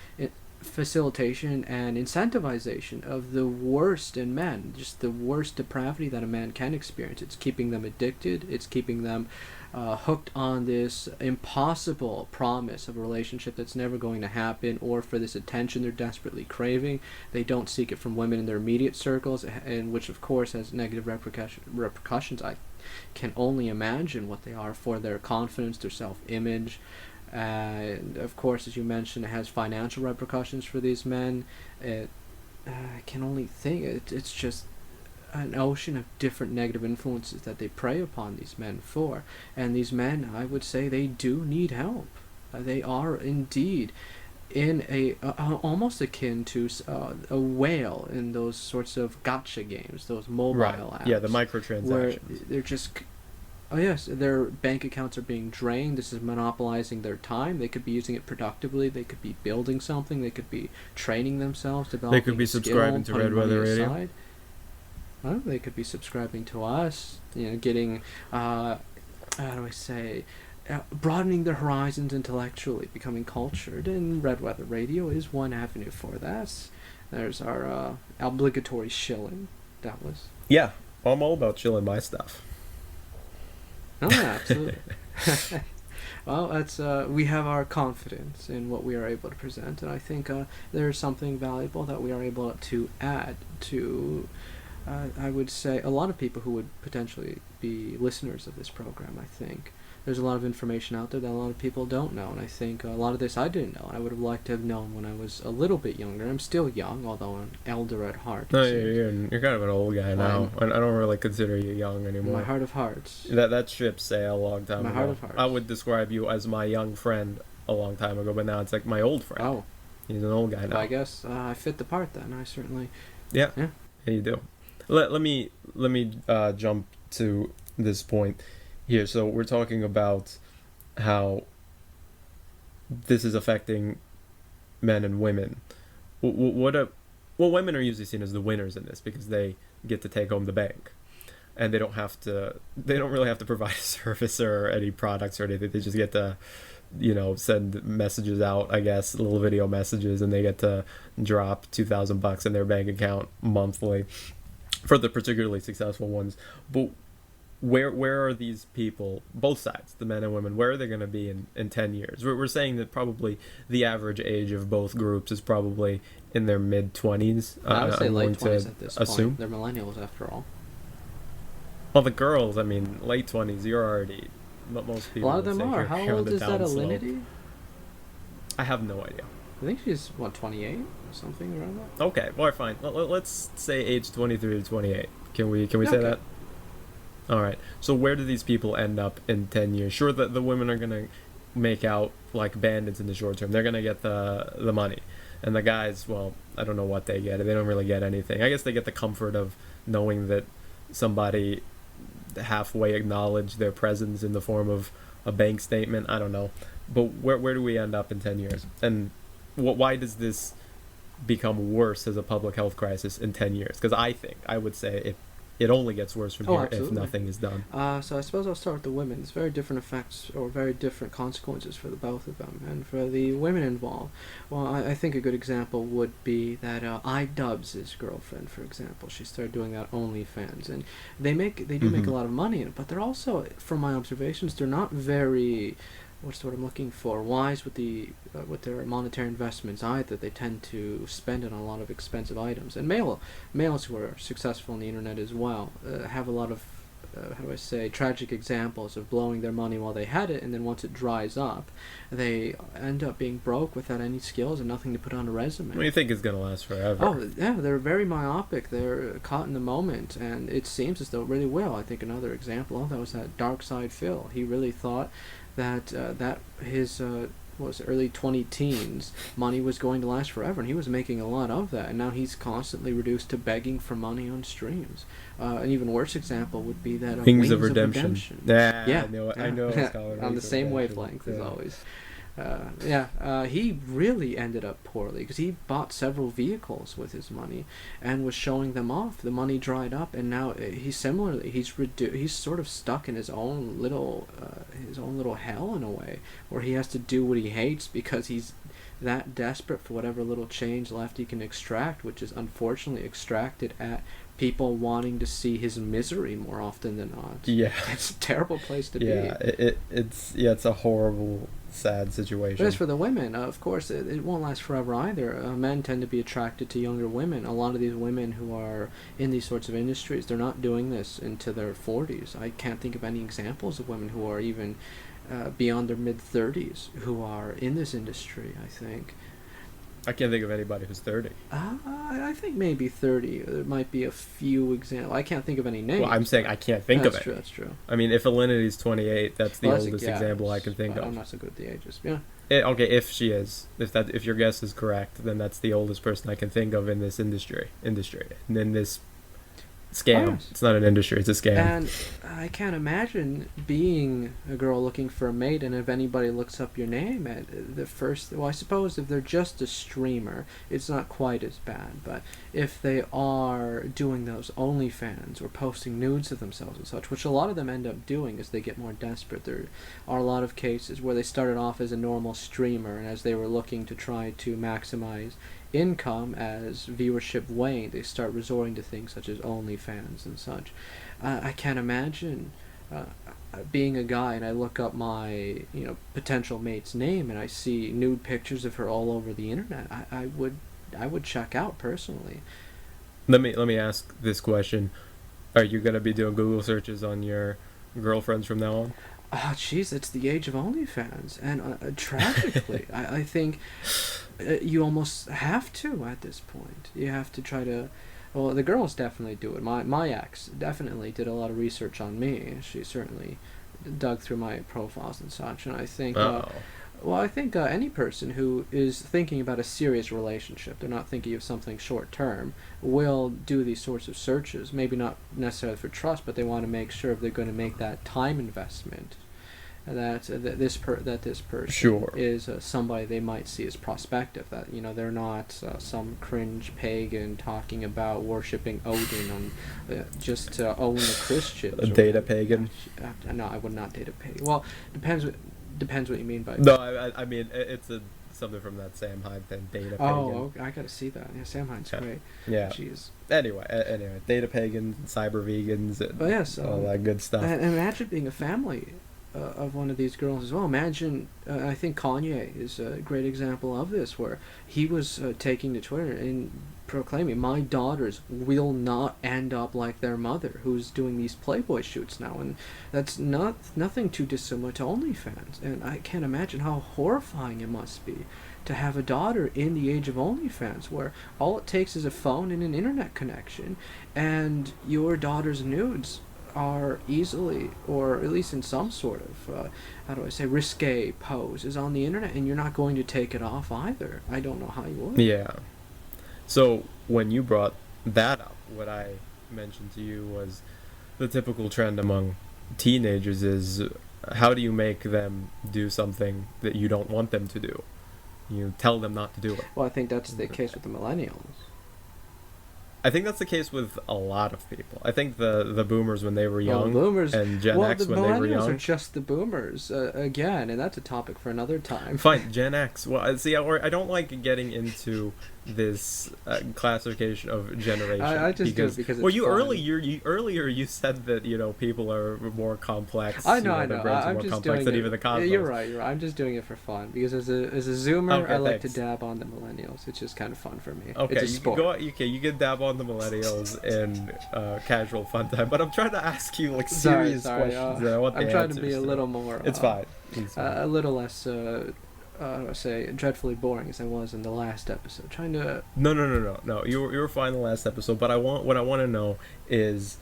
facilitation and incentivization of the worst in men, just the worst depravity that a man can experience. It's keeping them addicted. It's keeping them hooked on this impossible promise of a relationship that's never going to happen, or for this attention they're desperately craving. They don't seek it from women in their immediate circles, and which of course has negative repercussions. I can only imagine what they are for their confidence, their self-image. And of course, as you mentioned, it has financial repercussions for these men. I can only think it's just an ocean of different negative influences that they prey upon these men for. And these men, I would say, they do need help. They are indeed in almost akin to a whale in those sorts of gotcha games, those mobile right, apps. yeah, the Where microtransactions. they're just oh yes, their bank accounts are being drained. This is monopolizing their time. They could be using it productively. They could be building something. They could be training themselves, developing. They could be a skill, subscribing to putting Red Weather money Radio. aside. Well, they could be subscribing to us. Getting how do I say, broadening their horizons intellectually, becoming cultured. And Red Weather Radio is one avenue for that. There's our obligatory shilling. That was. Yeah, I'm all about chilling my stuff. Oh, yeah, absolutely. Well, that's we have our confidence in what we are able to present, and I think there's something valuable that we are able to add to. I would say a lot of people who would potentially be listeners of this program. I think there's a lot of information out there that a lot of people don't know, and I think a lot of this I didn't know. I would have liked to have known when I was a little bit younger. I'm still young, although I'm elder at heart. No, you're kind of an old guy now. I don't really consider you young anymore. My heart of hearts. That ship sailed a long time ago. My heart of hearts. I would describe you as my young friend a long time ago, but now it's like my old friend. Oh. He's an old guy now. Well, I guess I fit the part then. I certainly. Yeah. Yeah. Yeah, you do. Let me jump to this point here. So we're talking about how this is affecting men and women. What women are usually seen as the winners in this because they get to take home the bank, and they don't really have to provide a service or any products or anything. They just get to, send messages out, I guess, little video messages, and they get to drop $2,000 in their bank account monthly for the particularly successful ones. But where are these people, both sides, the men and women, where are they going to be in 10 years? We're saying that probably the average age of both groups is probably in their mid-20s. I would say late 20s at this assume. point. They're millennials after all. Well, the girls, I mean, late 20s, you're already... Most people a lot of them are. How old is that Alinity? I have no idea. I think she's, 28 or something around that? Okay, well, fine. Let's say age 23 to 28. Can we say that? All right. So where do these people end up in 10 years? Sure, the women are going to make out like bandits in the short term. They're going to get the money. And the guys, well, I don't know what they get. They don't really get anything. I guess they get the comfort of knowing that somebody halfway acknowledged their presence in the form of a bank statement. I don't know. But where do we end up in 10 years? And why does this become worse as a public health crisis in 10 years? Because I would say it only gets worse from here absolutely. if nothing is done. So I suppose I'll start with the women. It's very different effects or very different consequences for the both of them. And for the women involved, well, I think a good example would be that iDubbbz' girlfriend, for example. She started doing that OnlyFans, and they do make a lot of money in it. But they're also, from my observations, they're not very... what's the word I'm looking for? Wise with their monetary investments either. They tend to spend it on a lot of expensive items. And males who are successful on the internet as well have a lot of tragic examples of blowing their money while they had it, and then once it dries up, they end up being broke without any skills and nothing to put on a resume. What do you think is going to last forever? Oh, yeah, they're very myopic. They're caught in the moment, and it seems as though it really will. I think another example of that was that Dark Side Phil. He really thought that his early 20-teens money was going to last forever, and he was making a lot of that, and now he's constantly reduced to begging for money on streams. An even worse example would be that Wings of Redemption. Yeah, I know it's called on the same wavelength as always. He really ended up poorly because he bought several vehicles with his money and was showing them off. The money dried up, and now he's sort of stuck in his own little hell in a way, where he has to do what he hates because he's that desperate for whatever little change left he can extract, which is unfortunately extracted at people wanting to see his misery more often than not. Yeah, it's a terrible place to be. It's a horrible, sad situation. But as for the women, of course, it won't last forever either. Men tend to be attracted to younger women. A lot of these women who are in these sorts of industries, they're not doing this into their 40s. I can't think of any examples of women who are even beyond their mid-30s who are in this industry, I think. I can't think of anybody who's 30. I think maybe 30. There might be a few examples. I can't think of any names. Well, I'm saying I can't think of it. That's true. I mean, if Alinity's 28, that's the oldest example I can think of. I'm not so good at the ages. Yeah. Okay, if she is, if your guess is correct, then that's the oldest person I can think of in this industry, and in this scam. Yes. It's not an industry; it's a scam. And I can't imagine being a girl looking for a mate, and if anybody looks up your name at the first... Well, I suppose if they're just a streamer, it's not quite as bad. But if they are doing those OnlyFans or posting nudes of themselves and such, which a lot of them end up doing as they get more desperate, there are a lot of cases where they started off as a normal streamer, and as they were looking to try to maximize income, as viewership waned, they start resorting to things such as OnlyFans and such. I can't imagine being a guy and I look up my potential mate's name and I see nude pictures of her all over the internet. I would check out personally. Let me ask this question: are you gonna be doing Google searches on your girlfriends from now on? Ah, jeez, it's the age of OnlyFans, and tragically, I think you almost have to at this point. You have to try to. Well, the girls definitely do it. My ex definitely did a lot of research on me. She certainly dug through my profiles and such, and I think. Oh, Well, I think any person who is thinking about a serious relationship, they're not thinking of something short term, will do these sorts of searches. Maybe not necessarily for trust, but they want to make sure if they're going to make that time investment, that this person sure. is somebody they might see as prospective. That they're not some cringe pagan talking about worshiping Odin on just to own the Christians. A data pagan. No, I would not date a pagan. Well, depends what you mean by. No, I mean it's something from that Sam Hyde thing, data pagan. Oh, I gotta see that. Yeah, Sam Hyde's great. Yeah. Jeez. Anyway, data pagans, cyber vegans, and But yes, all that good stuff. and imagine being a family of one of these girls as well. Imagine, I think Kanye is a great example of this, where he was taking to Twitter and proclaiming, "My daughters will not end up like their mother, who's doing these Playboy shoots now," and that's nothing too dissimilar to OnlyFans. And I can't imagine how horrifying it must be to have a daughter in the age of OnlyFans, where all it takes is a phone and an internet connection, and your daughter's nudes are easily, or at least in some sort of, how do I say, risque pose, is on the internet, and you're not going to take it off either. I don't know how you would. Yeah. So when you brought that up, what I mentioned to you was the typical trend among teenagers is how do you make them do something that you don't want them to do? You tell them not to do it. Well, I think that's the case with the millennials. I think that's the case with a lot of people. I think the boomers when they were young, the boomers, and Gen X when they were the millennials young. are just the boomers again, and that's a topic for another time. Fine, Gen X. Well, see, I don't like getting into this classification of generation. I just do it because it's well, you fun. earlier you said that people are more complex. I know. The brains are I'm more just complex doing than it. even the cosmos. You're right. I'm just doing it for fun because as a Zoomer, Okay, I like thanks. to dab on the millennials. It's just kind of fun for me. Okay, it's a you sport. you can dab on the millennials in casual fun time, but I'm trying to ask you Sorry, serious questions. And I want the I'm trying to be answers a little more. It's fine. It's fine. A little less. How do I say, dreadfully boring as I was in the last episode. Trying to. No. You were fine the last episode, but what I want to know is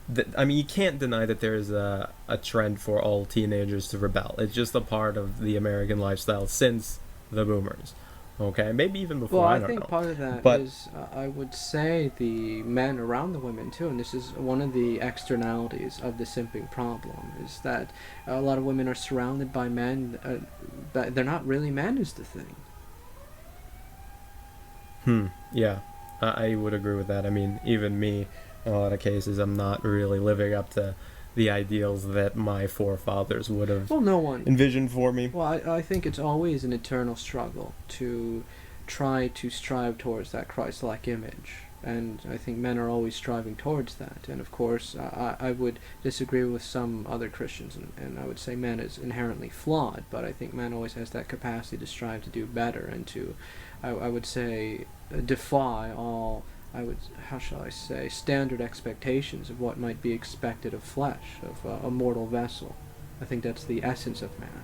that you can't deny that there is a trend for all teenagers to rebel. It's just a part of the American lifestyle since the boomers. Okay, maybe even before. Well, I don't think know. part of that But is, I would say, the men around the women too, and this is one of the externalities of the simping problem, is that a lot of women are surrounded by men, but they're not really men, is the thing. Yeah, I would agree with that. I mean, even me, in a lot of cases, I'm not really living up to the ideals that my forefathers would have Well, no one. envisioned for me. Well, I think it's always an eternal struggle to try to strive towards that Christ-like image. And I think men are always striving towards that. And of course, I would disagree with some other Christians, and I would say man is inherently flawed, but I think man always has that capacity to strive to do better and to, I would say, defy all, how shall I say, standard expectations of what might be expected of flesh, of a mortal vessel. I think that's the essence of man.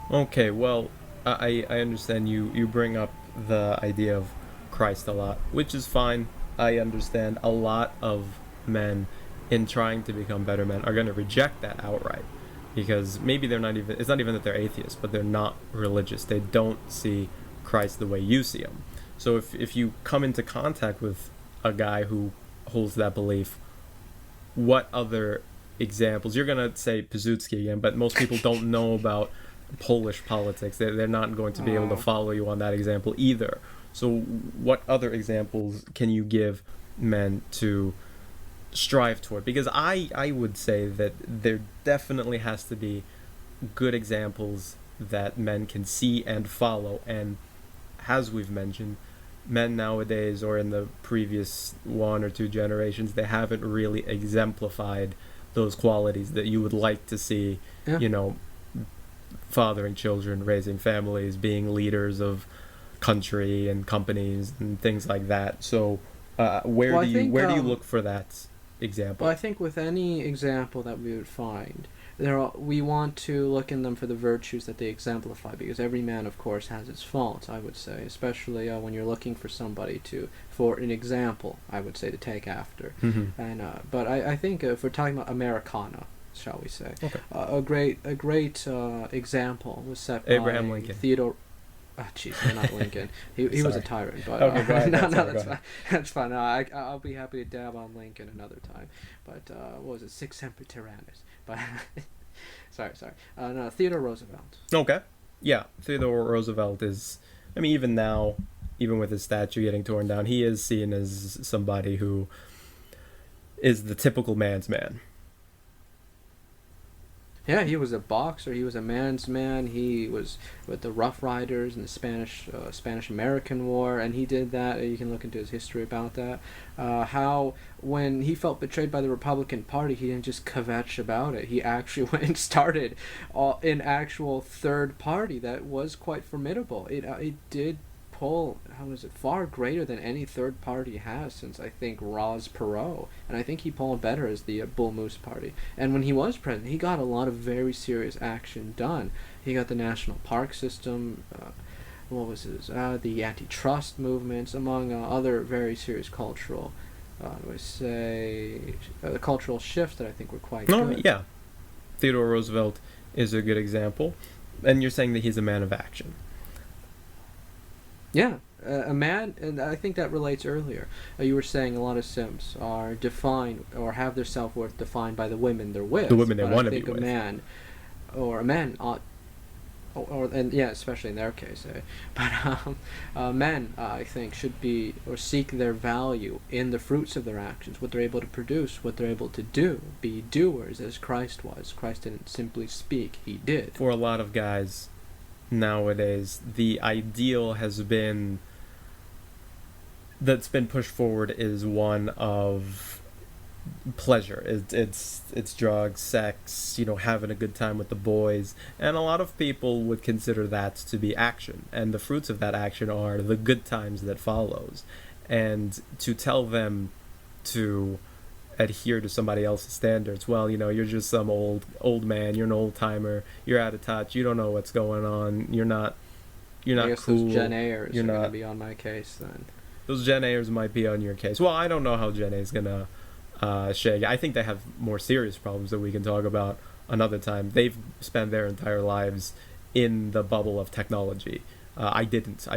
Okay, well, I understand you bring up the idea of Christ a lot, which is fine. I understand a lot of men in trying to become better men are going to reject that outright because maybe it's not even that they're atheists, but they're not religious. They don't see Christ the way you see him. So if you come into contact with a guy who holds that belief, what other examples? You're going to say Piłsudski again, but most people don't know about Polish politics. They're not going to be able to follow you on that example either. So what other examples can you give men to strive toward? Because I would say that there definitely has to be good examples that men can see and follow and as we've mentioned, men nowadays or in the previous 1 or 2 generations, they haven't really exemplified those qualities that you would like to see, Yeah. you know, fathering children, raising families, being leaders of country and companies and things like that. So, Well, I think where do you look for that Well, example? I think with any example that we would find, we want to look in them for the virtues that they exemplify, because every man, of course, has his faults. I would say, especially when you're looking for somebody for an example, I would say to take after. Hmm. And but I think if we're talking about Americana, shall we say, Okay. a great example was set Abraham by Lincoln. Theodore. Oh, jeez, no, not Lincoln. He was a Sorry. tyrant, but Okay, go ahead. no, Sorry, no, go that's ahead. fine. That's fine. No, I'll be happy to dab on Lincoln another time. But what was it? Six Semper Tyrannis. But sorry. No, Theodore Roosevelt. Okay. Yeah, Theodore Roosevelt is. I mean, even now, even with his statue getting torn down, he is seen as somebody who is the typical man's man. Yeah, he was a boxer. He was a man's man. He was with the Rough Riders in the Spanish-American War, and he did that. You can look into his history about that. How when he felt betrayed by the Republican Party, he didn't just kvetch about it. He actually went and started an actual third party that was quite formidable. It did pull, how is it, far greater than any third party has since, I think, Ross Perot. And I think he pulled better as the Bull Moose Party. And when he was president, he got a lot of very serious action done. He got the national park system, what was his, the antitrust movements, among other very serious cultural, the cultural shifts that I think were quite No, good. yeah, Theodore Roosevelt is a good example, and you're saying that he's a man of action. Yeah, a man, and I think that relates earlier. You were saying a lot of simps are defined or have their self-worth defined by the women they're with. The women they but want I to be think a with. man, or a man ought, and yeah, especially in their case, but men, I think, should be or seek their value in the fruits of their actions, what they're able to produce, what they're able to do, be doers as Christ was. Christ didn't simply speak; he did. For a lot of guys nowadays, the ideal has been that's been pushed forward is one of pleasure. It's drugs, sex, having a good time with the boys, and a lot of people would consider that to be action, and the fruits of that action are the good times that follows. And to tell them to adhere to somebody else's standards, well, you're just some old man, you're an old timer, you're out of touch, you don't know what's going on, you're I not guess cool. those Gen Ayers You're are going to not. be on my case then. Those Gen Ayers might be on your case. Well, I don't know how Gen A is gonna shake. I think they have more serious problems that we can talk about another time. They've spent their entire lives in the bubble of technology. I didn't.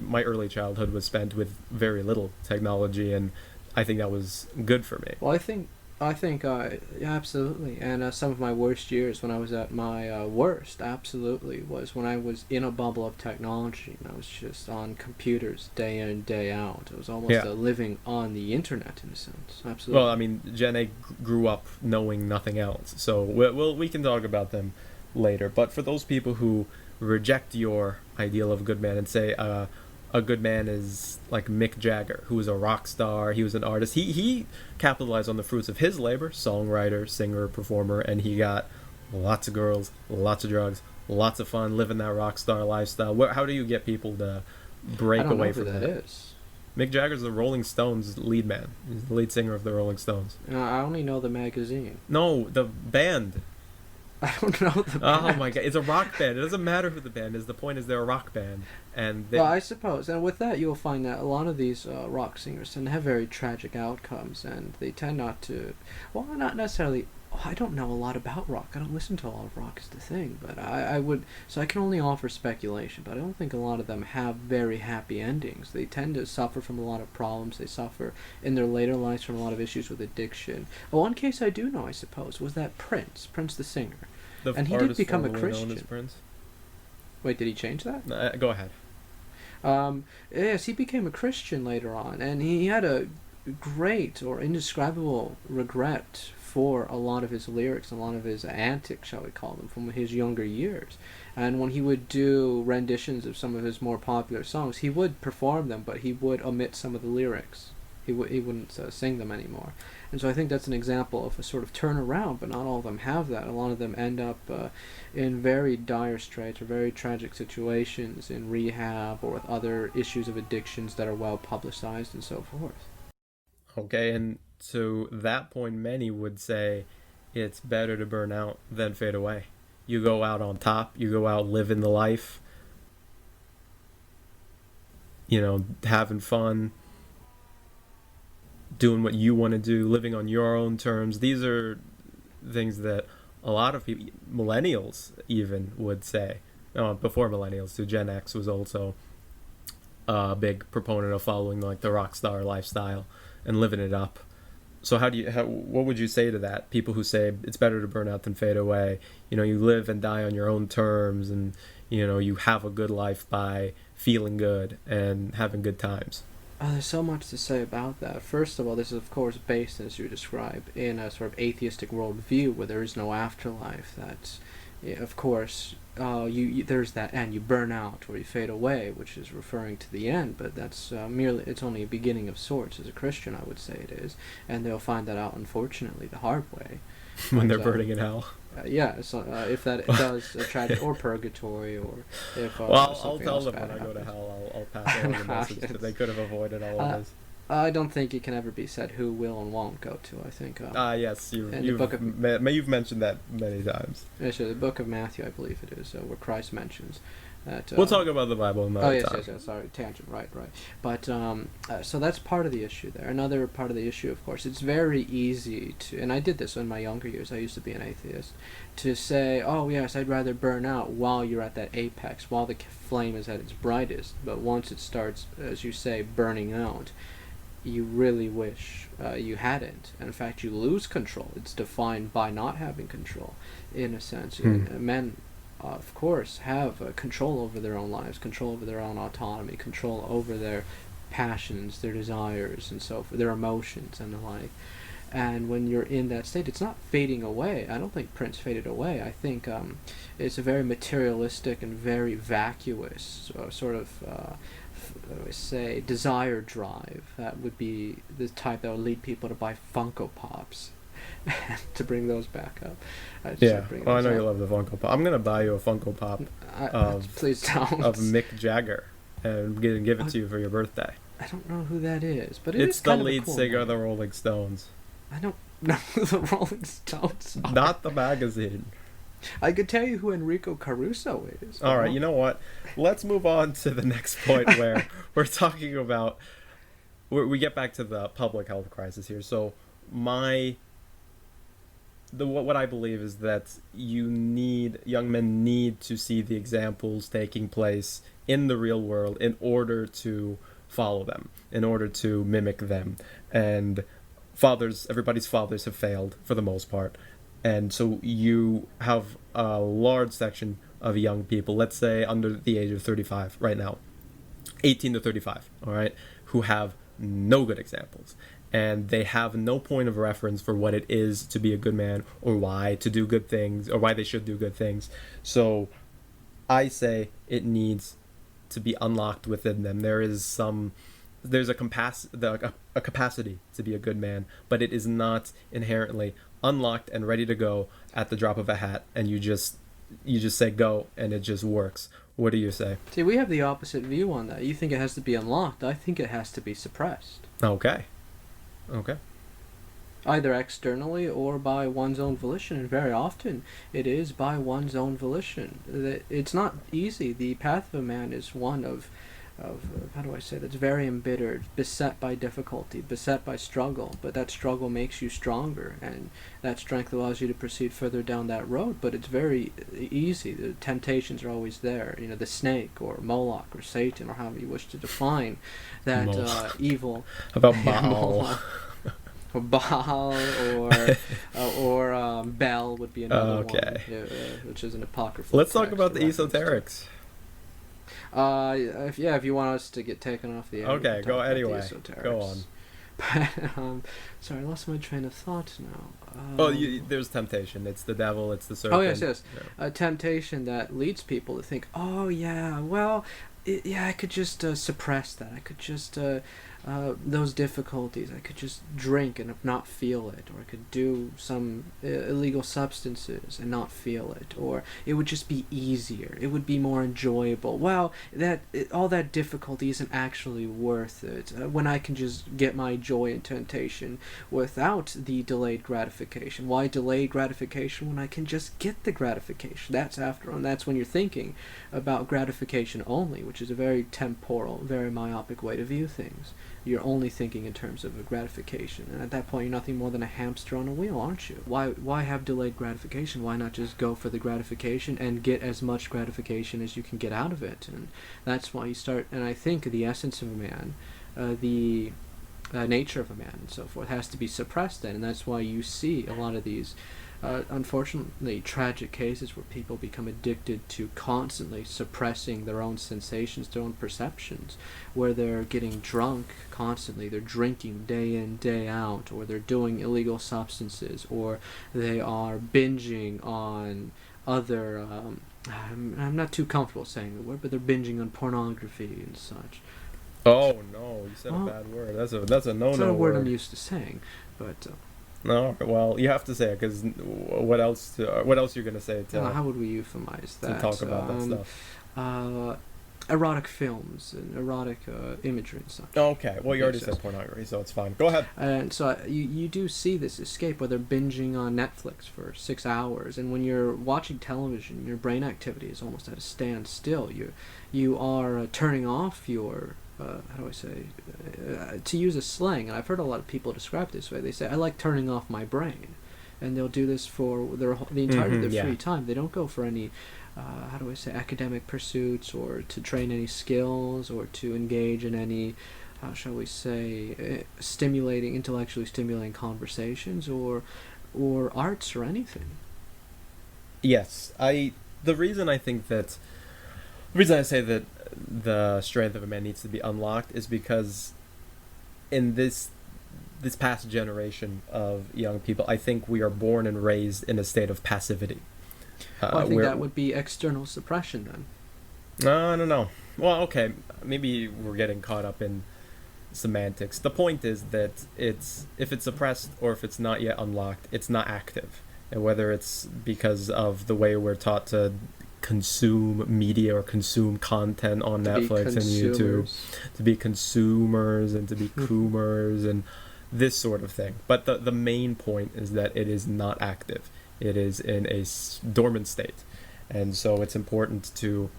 My early childhood was spent with very little technology, and I think that was good for me. Well, I think, yeah, absolutely. And some of my worst years, when I was at my worst, absolutely, was when I was in a bubble of technology and I was just on computers day in, day out. It was almost Yeah. living on the internet in a sense. Absolutely. Well, I mean, Gen A grew up knowing nothing else, so we can talk about them later. But for those people who reject your ideal of a good man and say a good man is like Mick Jagger, who was a rock star, he was an artist. He capitalized on the fruits of his labor, songwriter, singer, performer, and he got lots of girls, lots of drugs, lots of fun, living that rock star lifestyle. How do you get people to I break don't know away who from that that? is. Mick Jagger's the Rolling Stones lead man. He's the lead singer of the Rolling Stones. I only know the magazine. No, the band. I don't know the Oh band. my god, it's a rock band. It doesn't matter who the band is. The point is they're a rock band, and they, Well, I suppose, and with that, you'll find that a lot of these rock singers tend to have very tragic outcomes, and they tend not to, well, not necessarily. I don't know a lot about rock. I don't listen to a lot of rock, is the thing, but I would, so I can only offer speculation, but I don't think a lot of them have very happy endings. They tend to suffer from a lot of problems. They suffer in their later lives from a lot of issues with addiction. One case I do know, I suppose, was that Prince the singer. the and he did artist become a formerly known as Christian. Prince. Wait, did he change that? Go ahead. Yes, he became a Christian later on, and he had a great or indescribable regret for a lot of his lyrics, a lot of his antics, shall we call them, from his younger years. And when he would do renditions of some of his more popular songs, he would perform them, but he would omit some of the lyrics. He wouldn't sing them anymore. And so I think that's an example of a sort of turnaround, but not all of them have that. A lot of them end up in very dire straits or very tragic situations in rehab or with other issues of addictions that are well publicized and so forth. Okay, and to that point, many would say it's better to burn out than fade away. You go out on top, you go out living the life, having fun, doing what you want to do, living on your own terms. These are things that a lot of people, millennials even, would say. Before millennials, too, Gen X was also a big proponent of following like the rock star lifestyle and living it up. So what would you say to that? People who say it's better to burn out than fade away. You live and die on your own terms, and you have a good life by feeling good and having good times. There's so much to say about that. First of all, this is of course based, as you describe, in a sort of atheistic worldview where there is no afterlife. That's, of course, there's that end. You burn out or you fade away, which is referring to the end, but that's it's only a beginning of sorts. As a Christian, I would say it is, and they'll find that out, unfortunately, the hard way. When they're burning in hell. So if that does tragic or purgatory, or if well, I'll tell them when I go to hell. I'll pass along the message that they could have avoided all of this. I don't think it can ever be said who will and won't go to. I think. Yes, you've mentioned that many times. Yeah, sure. The book of Matthew, I believe it is, where Christ mentions that. We'll talk about the Bible another time. Yes. Sorry, tangent. Right. But so that's part of the issue there. Another part of the issue, of course, it's very easy to, and I did this in my younger years. I used to be an atheist. To say, oh yes, I'd rather burn out while you're at that apex, while the flame is at its brightest. But once it starts, as you say, burning out, you really wish you hadn't. And in fact, you lose control. It's defined by not having control, in a sense. Men, of course, have control over their own lives, control over their own autonomy, control over their passions, their desires, and so forth, their emotions and the like. And when you're in that state, it's not fading away. I don't think Prince faded away. I think it's a very materialistic and very vacuous sort of say desire drive. That would be the type that would lead people to buy Funko Pops. To bring those back up. I know you love the Funko Pop. I'm gonna buy you a Funko Pop please don't. Of Mick Jagger and give it to you for your birthday. I don't know who that is, but it's the lead cool singer of name. the Rolling Stones. I don't know who the Rolling Stones are. Not the magazine. I could tell you who Enrico Caruso is. All right, you know what? Let's move on to the next point where we're talking about. We get back to the public health crisis here. So what I believe is that young men need to see the examples taking place in the real world in order to follow them, in order to mimic them. And everybody's fathers have failed for the most part. And so you have a large section of young people, let's say under the age of 35 right now, 18 to 35, all right, who have no good examples. And they have no point of reference for what it is to be a good man, or why to do good things, or why they should do good things. So I say it needs to be unlocked within them. There's a capacity to be a good man, but it is not inherently unlocked and ready to go at the drop of a hat, and you just say go and it just works. What do you say? See, we have the opposite view on that. You think it has to be unlocked. I think it has to be suppressed. Okay. Either externally or by one's own volition, and very often it is by one's own volition. It's not easy. The path of a man is one of how do I say that's very embittered, beset by difficulty, beset by struggle, but that struggle makes you stronger, and that strength allows you to proceed further down that road. But it's very easy. The temptations are always there. The snake or Moloch or Satan, or however you wish to define that evil. How about Baal? Or Baal, or Bel would be another one, which is an apocryphal. Let's talk about the esoterics. If you want us to get taken off the air. Okay, go anyway. Go on. But sorry, I lost my train of thought now. Oh, there's temptation. It's the devil. It's the Oh serpent. yes, yes. Yeah. A temptation that leads people to think, oh yeah, well, yeah, I could just suppress that. I could just those difficulties. I could just drink and not feel it, or I could do some illegal substances and not feel it, or it would just be easier. It would be more enjoyable. Well, all that difficulty isn't actually worth it when I can just get my joy and temptation without the delayed gratification. Why delay gratification when I can just get the gratification? That's when you're thinking about gratification only, which is a very temporal, very myopic way to view things. You're only thinking in terms of a gratification, and at that point you're nothing more than a hamster on a wheel, aren't you? Why have delayed gratification? Why not just go for the gratification and get as much gratification as you can get out of it? And that's why you start, and I think the essence of a man, the nature of a man and so forth has to be suppressed then, and that's why you see a lot of these unfortunately tragic cases where people become addicted to constantly suppressing their own sensations, their own perceptions, where they're getting drunk constantly, they're drinking day in, day out, or they're doing illegal substances, or they are binging on other I'm not too comfortable saying the word, but they're binging on pornography and such. Oh no, you said a bad word. That's a no-no It's not a word word. I'm used to saying, but No, well, you have to say it because what else? What else you're gonna say how would we euphemize that? to talk about that stuff? Erotic films and erotic imagery and such. Okay, well, you already Yes, said pornography, so it's fine. Go ahead. And so you do see this escape where they're binging on Netflix for 6 hours, and when you're watching television, your brain activity is almost at a standstill. You are turning off your how do I say, to use a slang, and I've heard a lot of people describe it this way. They say, I like turning off my brain. And they'll do this for the entirety of their free time. They don't go for any, how do I say, academic pursuits, or to train any skills, or to engage in any, how shall we say, intellectually stimulating conversations, or arts, or anything. Yes, the reason I think that, the reason I say that the strength of a man needs to be unlocked is because in this past generation of young people, I think we are born and raised in a state of passivity. Well, I think that would be external suppression then. I don't know. Well, okay, maybe we're getting caught up in semantics. The point is that if it's suppressed or if it's not yet unlocked, it's not active. And whether it's because of the way we're taught to consume media or consume content on Netflix and YouTube, to be consumers and to be coomers and this sort of thing. But the main point is that it is not active. It is in a dormant state. And so it's important to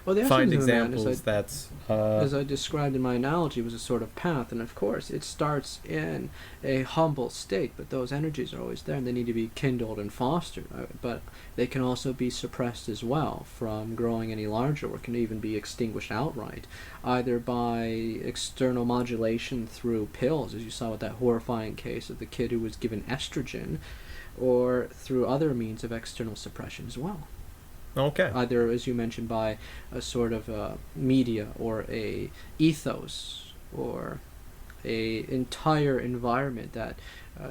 find examples that... as I described in my analogy, was a sort of path, and of course it starts in a humble state, but those energies are always there and they need to be kindled and fostered, but they can also be suppressed as well from growing any larger, or can even be extinguished outright, either by external modulation through pills, as you saw with that horrifying case of the kid who was given estrogen, or through other means of external suppression as well. Okay. Either, as you mentioned, by a sort of media, or a ethos, or a entire environment that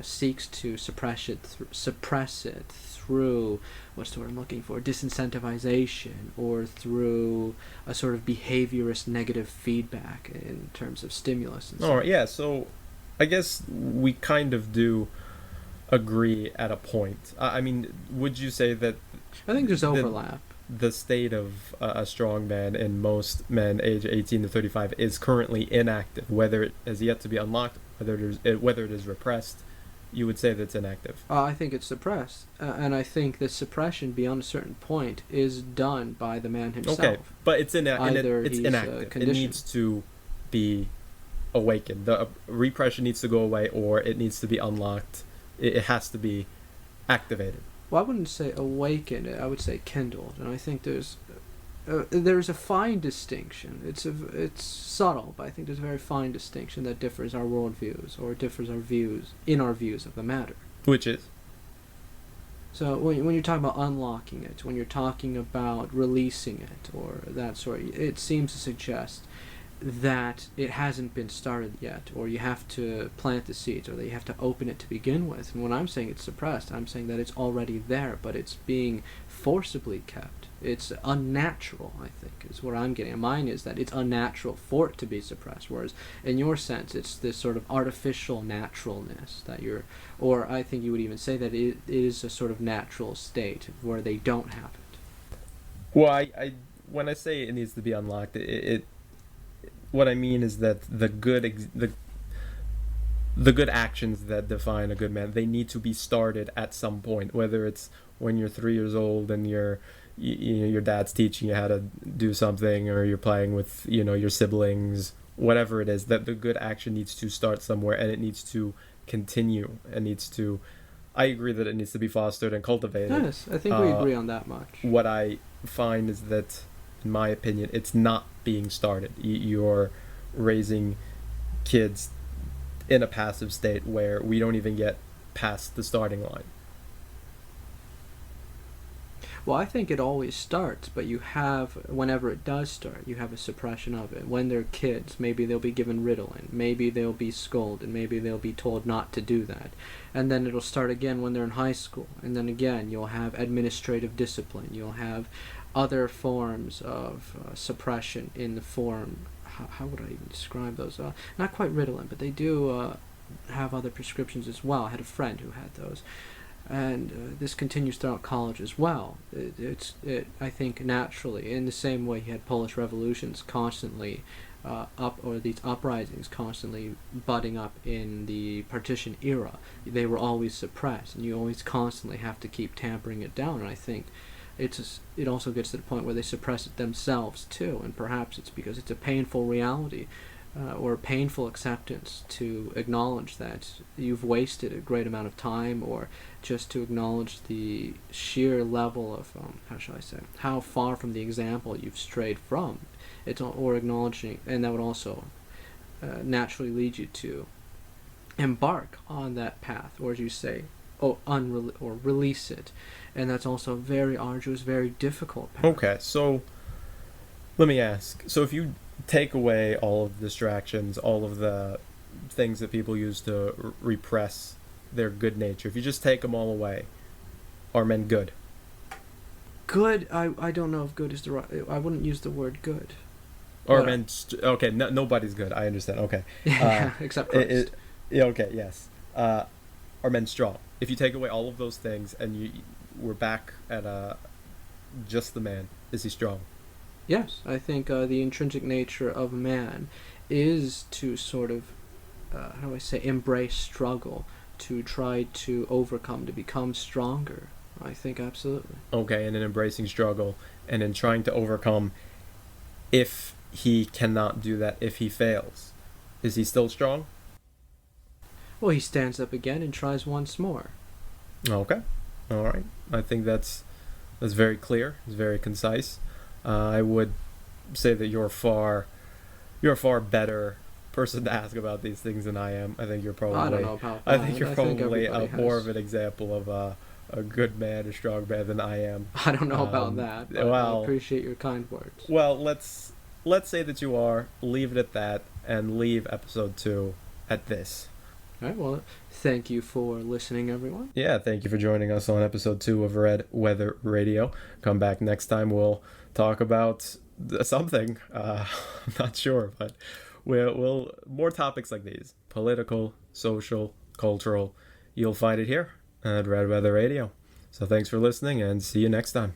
seeks to suppress it through, what's the word I'm looking for, disincentivization, or through a sort of behaviorist negative feedback in terms of stimulus. And all right, yeah, so I guess we kind of do agree at a point. I mean, would you say that I think there's overlap. The state of a strong man in most men age 18 to 35 is currently inactive, whether it is yet to be unlocked, whether it is repressed? You would say that's inactive. I think it's suppressed, and I think the suppression beyond a certain point is done by the man himself. Okay, but it's inactive. It conditioned. needs to be awakened. The repression needs to go away, or it needs to be unlocked. It has to be activated. Well, I wouldn't say awakened. I would say kindled, and I think there's a fine distinction. It's subtle, but I think there's a very fine distinction that differs our worldviews, or differs our views of the matter. Which is? So when you're talking about unlocking it, when you're talking about releasing it, or that sort, it seems to suggest that it hasn't been started yet, or you have to plant the seeds, or that you have to open it to begin with. And when I'm saying it's suppressed, I'm saying that it's already there, but it's being forcibly kept. It's unnatural, I think, is what I'm getting. Mine is that it's unnatural for it to be suppressed, whereas in your sense, it's this sort of artificial naturalness that you're, or I think you would even say that it is a sort of natural state where they don't have it. Well, I when I say it needs to be unlocked, what I mean is that the good actions that define a good man, they need to be started at some point, whether it's when you're 3 years old and your dad's teaching you how to do something, or you're playing with your siblings, whatever it is, that the good action needs to start somewhere, and it needs to continue, and needs to, I agree that it needs to be fostered and cultivated. Yes, I think we agree on that much. What I find is that, in my opinion, it's not being started. You're raising kids in a passive state where we don't even get past the starting line. Well, I think it always starts, but you have, whenever it does start, you have a suppression of it. When they're kids, maybe they'll be given Ritalin, maybe they'll be scolded, maybe they'll be told not to do that. And then it'll start again when they're in high school. And then again, you'll have administrative discipline. You'll have other forms of suppression in the form, how would I even describe those? Not quite Ritalin, but they do have other prescriptions as well. I had a friend who had those. And this continues throughout college as well. I think naturally, in the same way you had Polish revolutions constantly or these uprisings constantly budding up in the partition era, they were always suppressed, and you always constantly have to keep tampering it down. And I think it also gets to the point where they suppress it themselves too, and perhaps it's because it's a painful reality. Or painful acceptance to acknowledge that you've wasted a great amount of time, or just to acknowledge the sheer level of, how far from the example you've strayed from. Or acknowledging, and that would also naturally lead you to embark on that path, or as you say, or release it. And that's also a very arduous, very difficult path. Okay, so let me ask. So if you take away all of the distractions, all of the things that people use to repress their good nature, if you just take them all away, are men good? Good, I don't know if good is the right, I wouldn't use the word good. Or men, okay, nobody's good, I understand, okay. Except Christ. Okay, yes. Are men strong? If you take away all of those things and we're back at just the man, is he strong? Yes, I think the intrinsic nature of man is to sort of, embrace struggle, to try to overcome, to become stronger. I think absolutely. Okay, and in embracing struggle and in trying to overcome, if he cannot do that, if he fails, is he still strong? Well, he stands up again and tries once more. Okay, all right. I think that's very clear. It's very concise. I would say that you're a far better person to ask about these things than I am. I think you're probably. I don't know about that. I think you're probably more of an example of a good man, a strong man than I am. I don't know about that. But I appreciate your kind words. Well, let's say that you are. Leave it at that, and leave episode 2 at this. All right. Well, thank you for listening, everyone. Yeah, thank you for joining us on episode 2 of Red Weather Radio. Come back next time. We'll talk about something. I'm not sure, but we'll more topics like these: political, social, cultural. You'll find it here at Red Weather Radio. So thanks for listening, and see you next time.